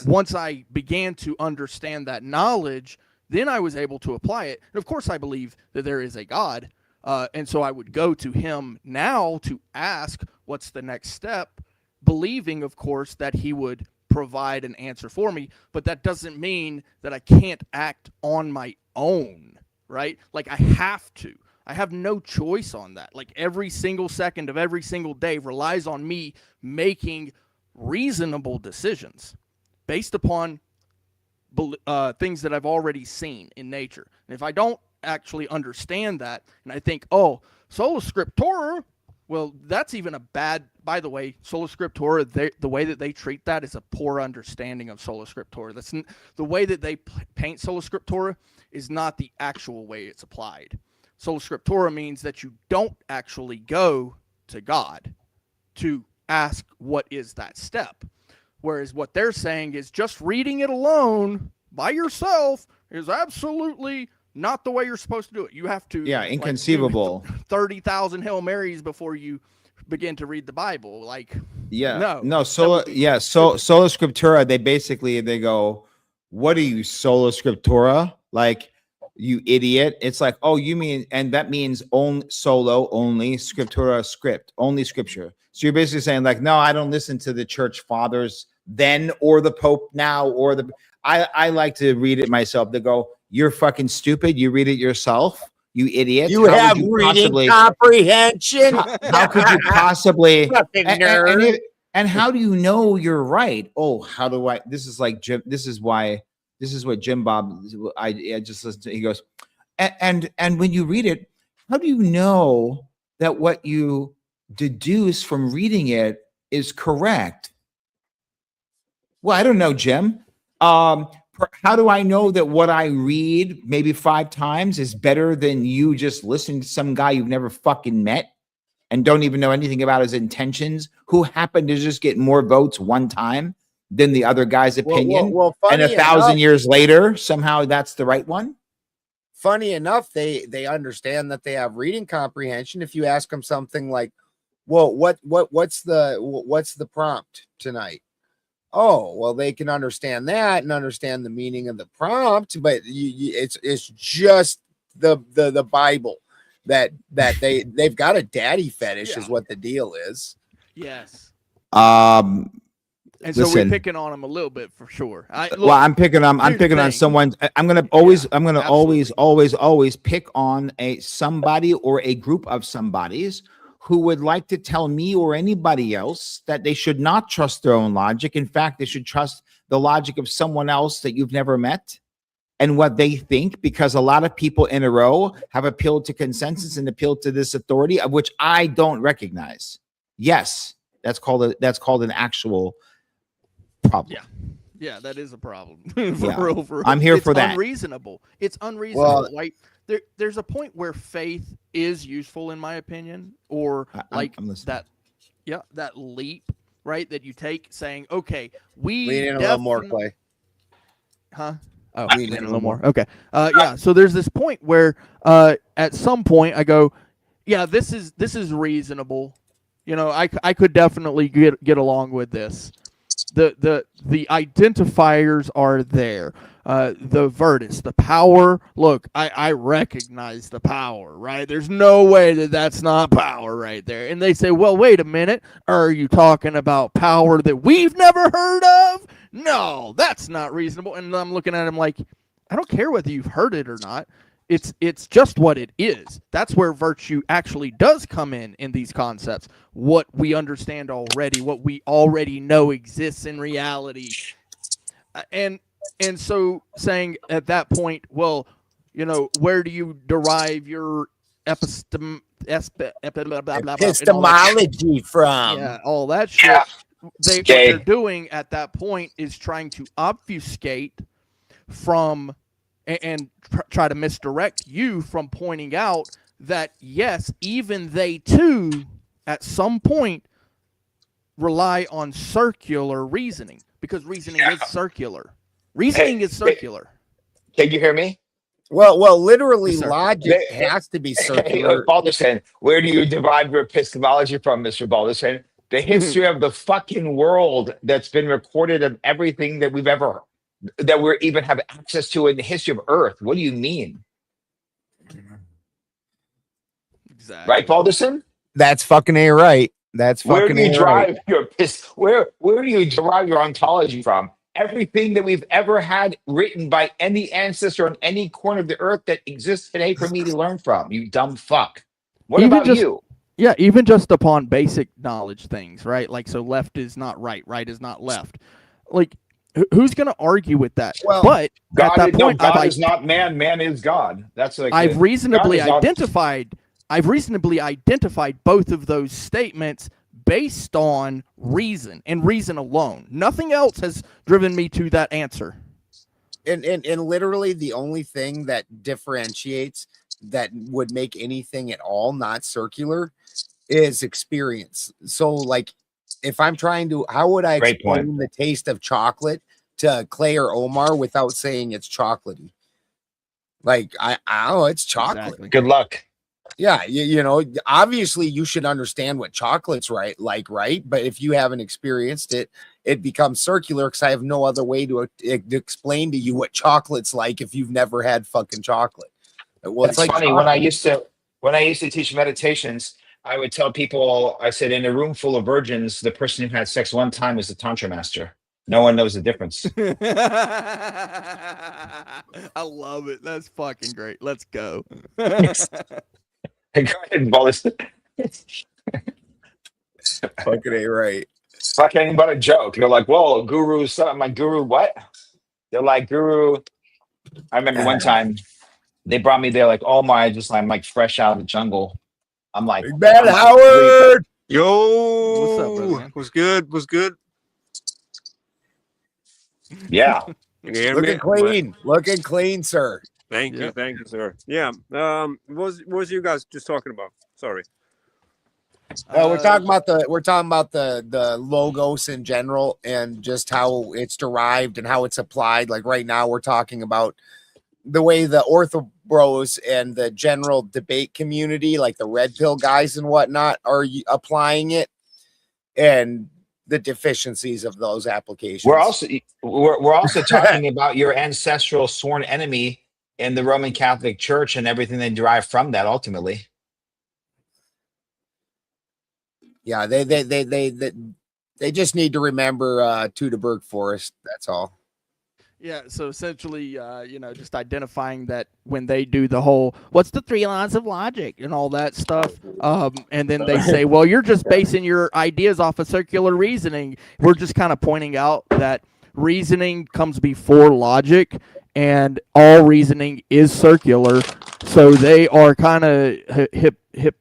once I began to understand that knowledge, then I was able to apply it. And of course, I believe that there is a God. And so I would go to him now to ask what's the next step, believing, of course, that he would provide an answer for me. But that doesn't mean that I can't act on my own, right? Like I have to. I have no choice on that. Like every single second of every single day relies on me making reasonable decisions based upon things that I've already seen in nature. And if I don't actually understand that, and I think, oh, sola scriptura, well, that's even a bad, by the way, sola scriptura, the way that they treat that is a poor understanding of sola scriptura. The way that they paint sola scriptura is not the actual way it's applied. Sola scriptura means that you don't actually go to God to ask what is that step. Whereas what they're saying is just reading it alone by yourself is absolutely not the way you're supposed to do it. You have to inconceivable. Like, 30,000 Hail Marys before you begin to read the Bible. Like sola scriptura, they go, what are you, sola scriptura? Like, you idiot. It's like, oh, you mean, and that means only scriptura, script, only scripture. So you're basically saying like, no, I don't listen to the church fathers then, or the Pope now, or I like to read it myself. They go, you're fucking stupid. You read it yourself, you idiot. You have reading comprehension. How could you possibly? Fucking nerd. And how do you know you're right? Oh, how do I? This is like Jim. This is what Jim Bob, I just listened to. He goes, and when you read it, how do you know that what you deduce from reading it is correct? Well, I don't know, Jim. How do I know that what I read maybe 5 times is better than you just listening to some guy you've never fucking met and don't even know anything about his intentions, who happened to just get more votes one time than the other guy's opinion, and 1,000 years later, somehow that's the right one? Funny enough, they understand that they have reading comprehension. If you ask them something like, well, what's the prompt tonight? Oh, well, they can understand that and understand the meaning of the prompt, but it's just the Bible that they've got a daddy fetish is what the deal is. Yes. And so we're picking on them a little bit for sure. I'm picking on someone. I'm going to always pick on somebody or a group of somebodies who would like to tell me or anybody else that they should not trust their own logic. In fact, they should trust the logic of someone else that you've never met and what they think, because a lot of people in a row have appealed to consensus and appealed to this authority, of which I don't recognize. Yes, that's called an actual problem. Yeah, that is a problem. I'm here for that. It's unreasonable. Like there's a point where faith is useful, in my opinion, or that leap, right? That you take, saying, okay, we need a little more, Clay. Huh? Oh, we need a little more. Okay. So there's this point where at some point I go, yeah, this is reasonable. You know, I could definitely get along with this. The identifiers are there. the Virtus, the power. Look, I recognize the power, right? There's no way that that's not power right there. And they say, well, wait a minute. Are you talking about power that we've never heard of? No, that's not reasonable. And I'm looking at him like, I don't care whether you've heard it or not. It's just what it is. That's where virtue actually does come in these concepts. What we understand already, what we already know exists in reality. And so saying at that point, well, where do you derive your epistemology from? Yeah, all that shit. Yeah. What they're doing at that point is trying to obfuscate from and try to misdirect you from pointing out that, yes, even they too, at some point, rely on circular reasoning, because reasoning is circular. Reasoning is circular. Can you hear me? Well, literally, Yes, sir. logic has to be circular. Balderson, where do you derive your epistemology from, Mr. Balderson? The history of the fucking world that's been recorded of everything that we even have access to in the history of Earth. What do you mean? Exactly. Right, Balderson? That's fucking A right. That's Where fucking do you A right. derive your where do you derive your ontology from? Everything that we've ever had written by any ancestor on any corner of the earth that exists today for me to learn from. You dumb fuck. What Even about just- you? Yeah, even just upon basic knowledge things, right? Like, so left is not right, right is not left. Like, who's going to argue with that? Well, but God, at that point, God is not man. Man is God. That's like I've reasonably God is not- identified both of those statements based on reason and reason alone. Nothing else has driven me to that answer. And literally the only thing that differentiates that would make anything at all not circular is experience. So like, if I'm trying to, how would I Great point. explain the taste of chocolate to Clay or Omar without saying it's chocolatey? Like, I don't know, it's chocolate. Exactly. Good luck. Yeah, you know, obviously you should understand what chocolate's right? But if you haven't experienced it, it becomes circular because I have no other way to explain to you what chocolate's like if you've never had fucking chocolate. Well, It's funny when I used to teach meditations, I would tell people, I said, in a room full of virgins, the person who had sex one time is the tantra master. No one knows the difference. I love it. That's fucking great. Let's go. Go ahead, Wallace. fucking A right. Fucking but a joke. They're like, whoa, guru, something. My guru, what? They're like, guru. I remember one time they brought me there, like, oh my, I'm like fresh out of the jungle. I'm like, Big Bad Howard. Yo, What's up, brother, man? what's good? What's good? yeah. Can you hear me? Looking clean, sir. Thank Yep. you, sir. Yeah. What was you guys just talking about? Sorry. We're talking about the logos in general and just how it's derived and how it's applied. Like right now, we're talking about the way the ortho bros and the general debate community, like the red pill guys and whatnot, are applying it, and the deficiencies of those applications. We're also talking about your ancestral sworn enemy in the Roman Catholic Church and everything they derive from that ultimately. Yeah, they just need to remember Teutoburg Forest. That's all. Yeah, so essentially, just identifying that when they do the whole, what's the 3 laws of logic and all that stuff, and then they say, well, you're just basing your ideas off of circular reasoning. We're just kind of pointing out that reasoning comes before logic, and all reasoning is circular. So they are kind of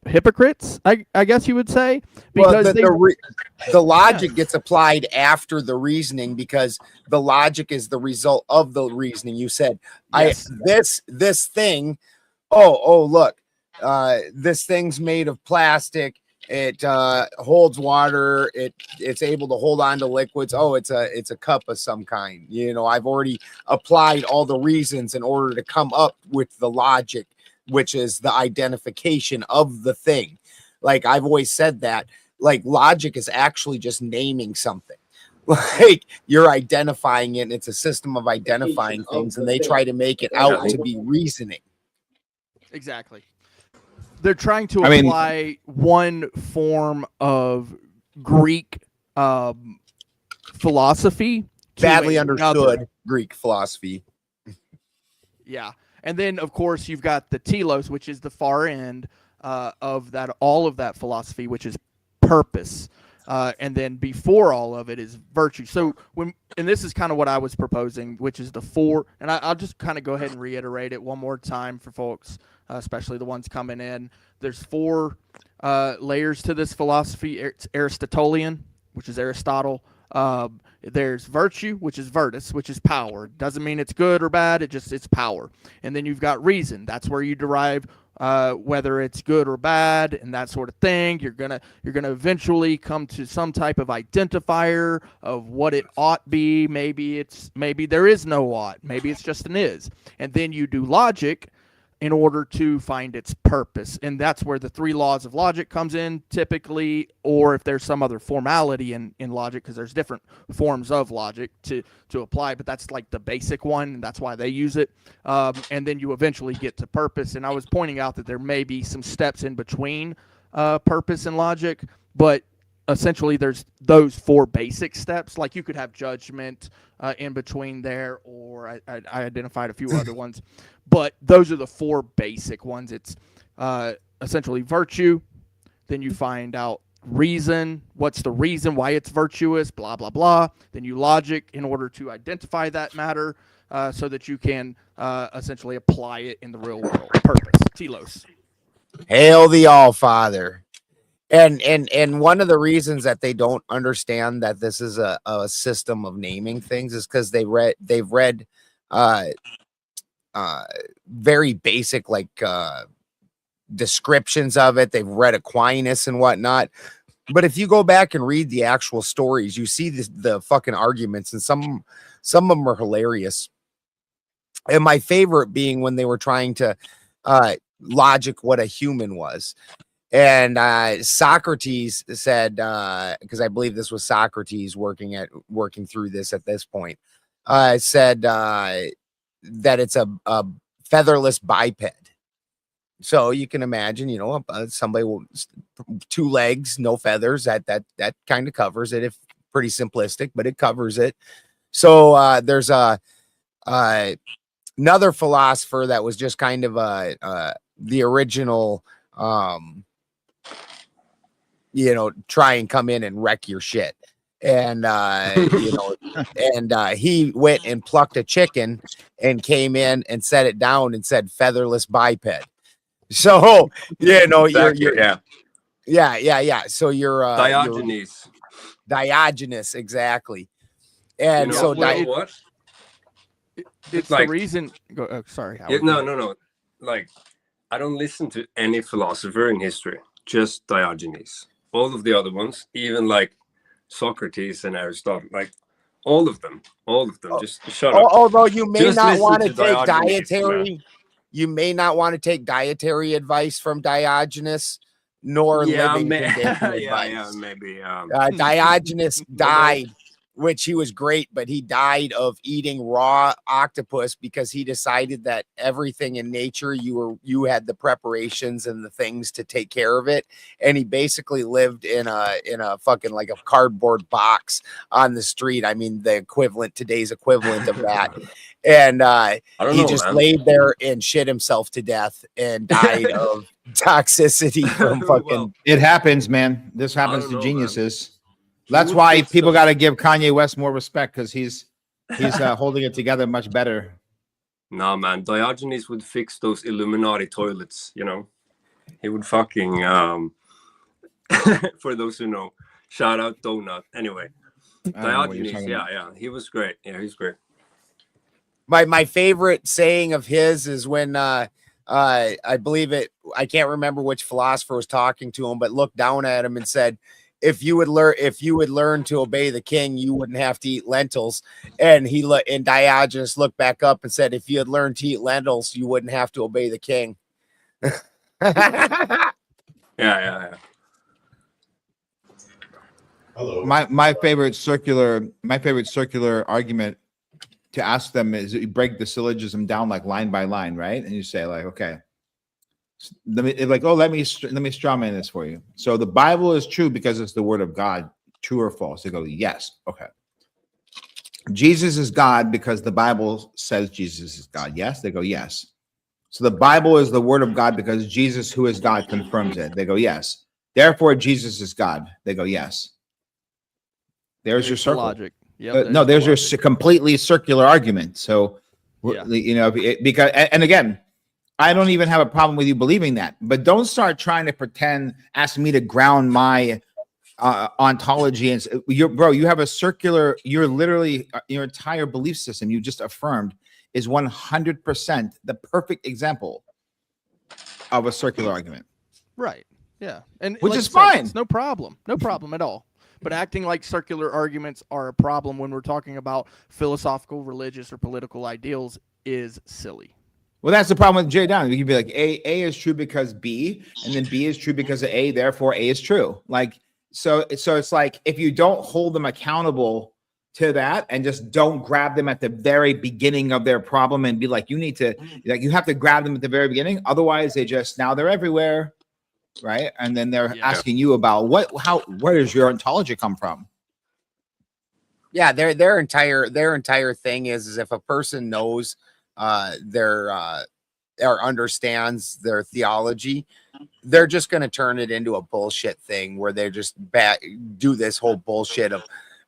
hypocrites, I guess you would say, because the logic gets applied after the reasoning because the logic is the result of the reasoning. You said, Yes. this thing. Oh, look, this thing's made of plastic. It holds water. It's able to hold on to liquids. Oh, it's a cup of some kind. You know, I've already applied all the reasons in order to come up with the logic, which is the identification of the thing. Like I've always said that, like logic is actually just naming something. Like you're identifying it, and it's a system of identifying things, and they try to make it out to be reasoning. Exactly. They're trying to I mean- apply one form of Greek philosophy to Badly another. understood Greek philosophy. Yeah. And then, of course, you've got the telos, which is the far end of that, all of that philosophy, which is purpose. And then before all of it is virtue. So and this is kind of what I was proposing, which is the four, and I'll just kind of go ahead and reiterate it one more time for folks, especially the ones coming in. There's four layers to this philosophy. It's Aristotelian, which is Aristotle. There's virtue, which is virtus, which is power. Doesn't mean it's good or bad. It's power. And then you've got reason. That's where you derive whether it's good or bad and that sort of thing. You're gonna eventually come to some type of identifier of what it ought be. Maybe there is no ought. Maybe it's just an is. And then you do logic in order to find its purpose. And that's where the three laws of logic comes in typically, or if there's some other formality in logic, because there's different forms of logic to apply, but that's like the basic one, and that's why they use it. And then you eventually get to purpose. And I was pointing out that there may be some steps in between purpose and logic, but essentially there's those four basic steps. Like you could have judgment in between there, or I identified a few other ones, but those are the four basic ones. It's essentially virtue. Then you find out reason. What's the reason why it's virtuous? Blah, blah, blah. Then you logic in order to identify that matter so that you can essentially apply it in the real world. Purpose. Telos. Hail the All Father. And one of the reasons that they don't understand that this is a system of naming things is because they've read very basic descriptions of it. They've read Aquinas and whatnot. But if you go back and read the actual stories, you see the fucking arguments, and some of them are hilarious. And my favorite being when they were trying to logic what a human was. And Socrates said, because I believe this was Socrates working through this at this point, said that it's a featherless biped. So you can imagine, somebody with 2 legs, no feathers. That kind of covers it. If pretty simplistic, but it covers it. So there's another philosopher that was just kind of the original. Try and come in and wreck your shit. And, he went and plucked a chicken and came in and set it down and said featherless biped. So, Exactly, yeah. So you're Diogenes. Diogenes, exactly. And You know, so what? It's Like- the reason. Sorry. Yeah, Howard. no. Like, I don't listen to any philosopher in history, just Diogenes. All of the other ones, even like Socrates and Aristotle, like all of them, just shut up. although you may Just not listen want to to take Diogenes, dietary, you may not want to take dietary advice from Diogenes, nor living condition advice. Maybe. Diogenes died, which he was great, but he died of eating raw octopus because he decided that everything in nature, you had the preparations and the things to take care of it, and he basically lived in a fucking like a cardboard box on the street. I mean, today's equivalent of that. And I don't he know, just man. laid there and shit himself to death and died of toxicity from fucking. Well, It happens, man. This happens don't to know, geniuses. Who That's would why think people so? got to give Kanye West more respect because he's holding it together much better. Nah, man. Diogenes would fix those Illuminati toilets. He would fucking for those who know. Shout out Donut. Anyway, I don't know what you're Diogenes. talking about. Yeah, he was great. Yeah, he's great. My favorite saying of his is when I believe it, I can't remember which philosopher was talking to him, but looked down at him and said, if you would learn to obey the king, you wouldn't have to eat lentils. And and Diogenes looked back up and said, if you had learned to eat lentils, you wouldn't have to obey the king. Yeah. my favorite circular argument to ask them is you break the syllogism down like line by line, right? And you say like, okay, let me straw man this for you. So the Bible is true because it's the word of God. True or false? They go, yes. Okay. Jesus is God because the Bible says Jesus is God. Yes. They go, yes. So the Bible is the word of God because Jesus, who is God, confirms it. They go, yes. Therefore, Jesus is God. They go, yes. There's your circle. Logic. Yep, No, there's your logic. Completely circular argument. So, Yeah. you know, because, and again, I don't even have a problem with you believing that, but don't start trying to pretend, ask me to ground my ontology. And you have a circular, you're literally, your entire belief system you just affirmed is 100% the perfect example of a circular argument. Right. Yeah. And Which like is I said, fine. it's no problem. No problem at all. But acting like circular arguments are a problem when we're talking about philosophical, religious, or political ideals is silly. Well, that's the problem with J. Down. You can be like, A is true because B, and then B is true because of A, therefore A is true. Like, so it's like, if you don't hold them accountable to that and just don't grab them at the very beginning of their problem and be like, you have to grab them at the very beginning. Otherwise now they're everywhere. Right. And then they're asking you about where does your ontology come from? Yeah, their entire thing is if a person knows or understands their theology, they're just going to turn it into a bullshit thing where they just do this whole bullshit of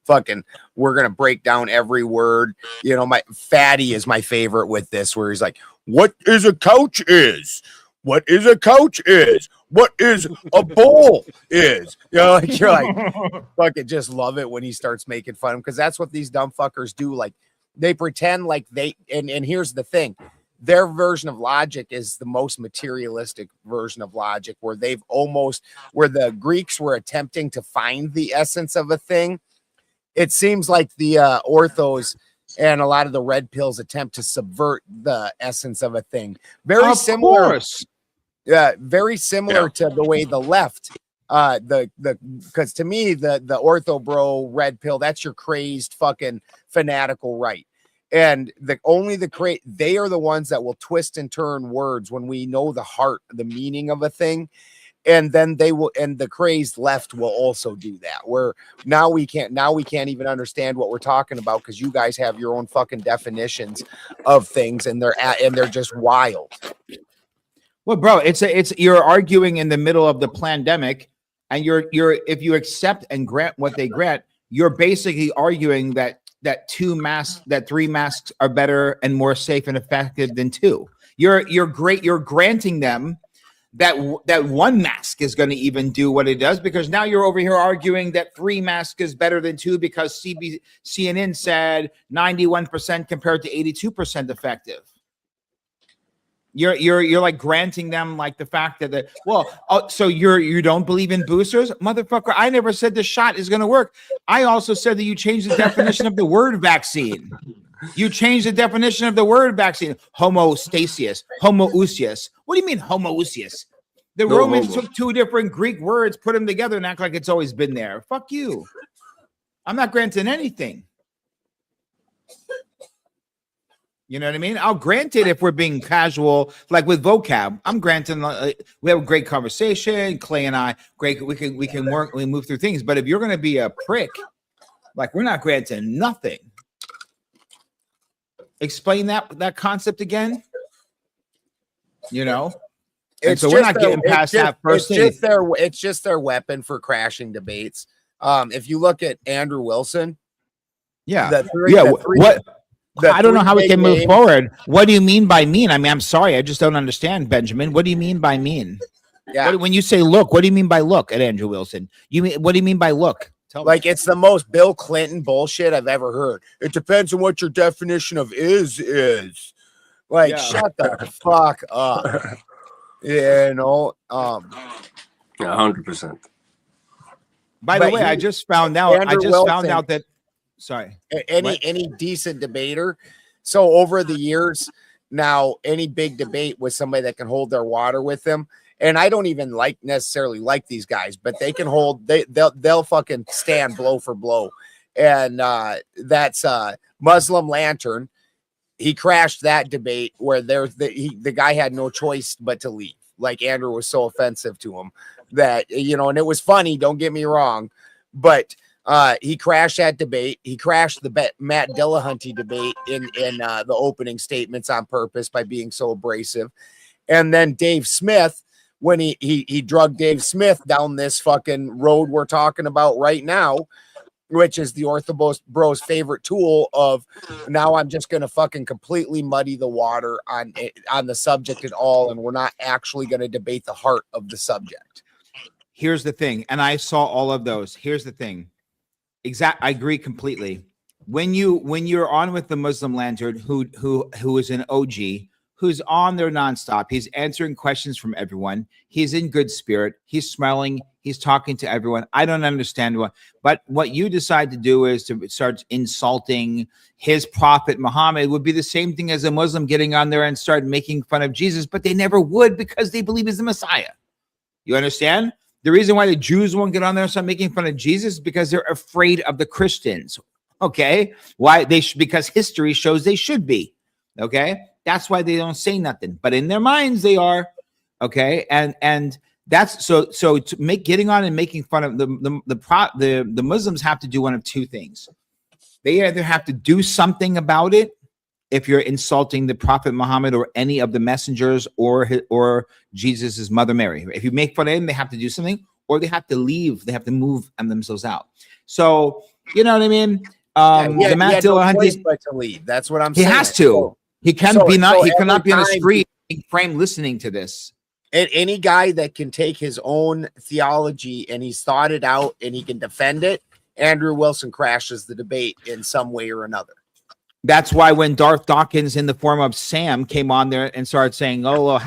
fucking, we're going to break down every word. You know, my Fatty is my favorite with this, where he's like, what is a couch is? What is a couch is? What is a bowl is? You know, like you're like, fucking just love it when he starts making fun of him, because that's what these dumb fuckers do. Like, they pretend like and here's the thing, their version of logic is the most materialistic version of logic, where where the Greeks were attempting to find the essence of a thing. It seems like the orthos and a lot of the red pills attempt to subvert the essence of a thing. Very similar to the way the left, because to me, the ortho bro red pill, that's your crazed fucking fanatical right. And they are the ones that will twist and turn words when we know the heart, the meaning of a thing. And then the crazed left will also do that, where now we can't even understand what we're talking about because you guys have your own fucking definitions of things, and they're just wild. Well, bro, you're arguing in the middle of the pandemic, and if you accept and grant what they grant, you're basically arguing that 3 masks are better and more safe and effective than 2. You're granting them that 1 mask is going to even do what it does, because now you're over here arguing that 3 masks is better than 2 because CNN said 91% compared to 82% effective. You're like granting them like the fact that so you don't believe in boosters, motherfucker. I never said the shot is going to work. I also said that you changed the definition of the word vaccine. You changed the definition of the word vaccine. Homoousius. What do you mean homoousius? The Romans took 2 different Greek words, put them together, and act like it's always been there. Fuck you. I'm not granting anything. You know what I mean? I'll grant it if we're being casual, like with vocab. I'm granting we have a great conversation. Clay and I, great. We can work. We move through things. But if you're going to be a prick, like, we're not granting nothing. Explain that concept again. You know, and so we're not getting past that first thing. It's just their weapon for crashing debates. If you look at Andrew Wilson, what? I don't know how we can move forward. What do you mean by mean? I mean, I'm sorry, I just don't understand, Benjamin. What do you mean by mean? Yeah. When you say look, what do you mean by look at Andrew Wilson? What do you mean by look? Tell me. It's the most Bill Clinton bullshit I've ever heard. It depends on what your definition of is. Like, shut the fuck up. You know, 100%. By the way, I just found out. That. Sorry. Any decent debater. So over the years, now any big debate with somebody that can hold their water with them, And I don't even necessarily like these guys, but they can hold, they'll fucking stand blow for blow. And that's Muslim Lantern. He crashed that debate where the guy had no choice but to leave. Like Andrew was so offensive to him that, you know, and it was funny, don't get me wrong, but he crashed that debate. He crashed the Matt Dillahunty debate in the opening statements on purpose by being so abrasive. And then Dave Smith, when he drugged Dave Smith down this fucking road we're talking about right now, which is the Orthodox Bros favorite tool of, now I'm just going to fucking completely muddy the water on the subject at all. And we're not actually going to debate the heart of the subject. Here's the thing. And I saw all of those. Here's the thing. I agree completely. When you're on with the Muslim Lantern, who is an OG, who's on there nonstop, he's answering questions from everyone. He's in good spirit. He's smiling. He's talking to everyone. I don't understand but what you decide to do is to start insulting his prophet Muhammad. Would be the same thing as a Muslim getting on there and start making fun of Jesus, but they never would because they believe he's the Messiah. You understand? The reason why the Jews won't get on there and start making fun of Jesus is because they're afraid of the Christians. Okay? Why? Because history shows they should be. Okay? That's why they don't say nothing. But in their minds, they are. Okay? And that's so to getting on and making fun of the Muslims have to do one of two things. They either have to do something about it if you're insulting the Prophet Muhammad or any of the messengers or Jesus's mother Mary. If you make fun of him, they have to do something, or they have to leave. They have to move themselves out. So you know what I mean? The Matt Dillahunty, but to leave. That's what I'm he saying. has to. He cannot be on the street frame listening to this. And any guy that can take his own theology and he's thought it out and he can defend it, Andrew Wilson crashes the debate in some way or another. That's why when Darth Dawkins in the form of Sam came on there and started saying, "Oh, well,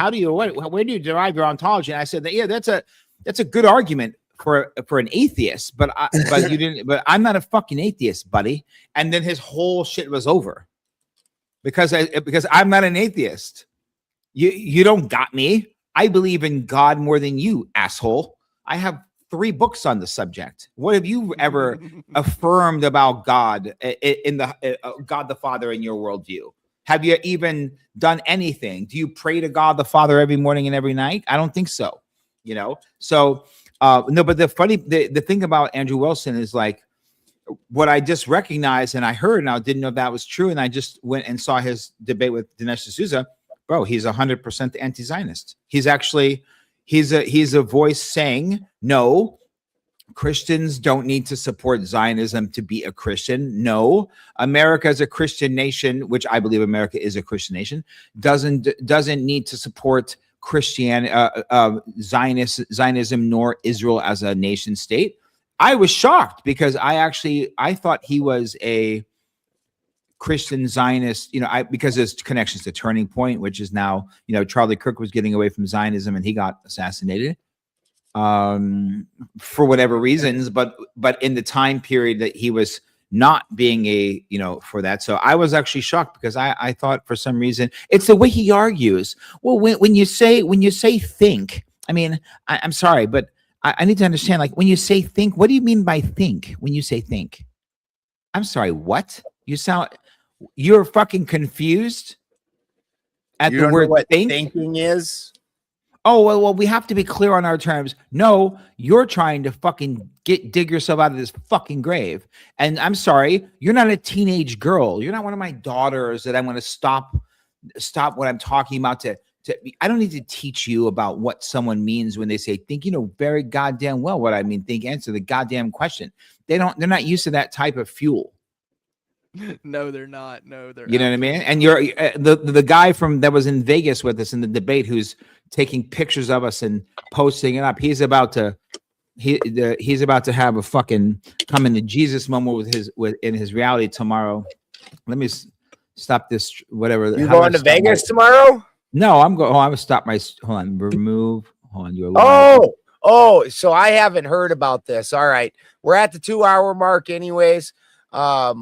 where do you derive your ontology?" And I said that, yeah, that's a good argument for an atheist, but you didn't. But I'm not a fucking atheist, buddy. And then his whole shit was over because I'm not an atheist. You don't got me. I believe in God more than you, asshole. I have 3 books on the subject. What have you ever affirmed about God in the God the Father in your worldview? Have you even done anything? Do you pray to God the Father every morning and every night? I don't think so. You know, so no. But the thing about Andrew Wilson is like what I just recognized and I heard, and I didn't know if that was true. And I just went and saw his debate with Dinesh D'Souza. Bro, he's 100% anti-Zionist. He's actually. He's a voice saying, no, Christians don't need to support Zionism to be a Christian. No, America is a Christian nation, which I believe America is a Christian nation, doesn't need to support Zionism nor Israel as a nation state. I was shocked because I thought he was a Christian Zionist, because there's connections to Turning Point, which is now, Charlie Kirk was getting away from Zionism and he got assassinated for whatever reasons, but in the time period that he was not being for that. So I was actually shocked because I thought for some reason it's the way he argues. Well, when you say think, I mean, I'm sorry, but I need to understand, like when you say think, what do you mean by think when you say think? I'm sorry, what? You're fucking confused at the word think? Thinking is. Oh, well, we have to be clear on our terms. No, you're trying to fucking dig yourself out of this fucking grave. And I'm sorry, you're not a teenage girl. You're not one of my daughters that I'm going to stop what I'm talking about I don't need to teach you about what someone means when they say think. Very goddamn well what I mean. Think, answer the goddamn question. They're not used to that type of fuel. No, they're not. No, they're. You know what I mean? And you're the guy that was in Vegas with us in the debate who's taking pictures of us and posting it up. He's about to have a fucking come into Jesus moment in his reality tomorrow. Let me stop this. Whatever. You going to Vegas tomorrow? No, I'm going. Oh, I would stop my. Hold on. Remove. Hold on. You're. Oh. So I haven't heard about this. All right, we're at the 2-hour mark, anyways.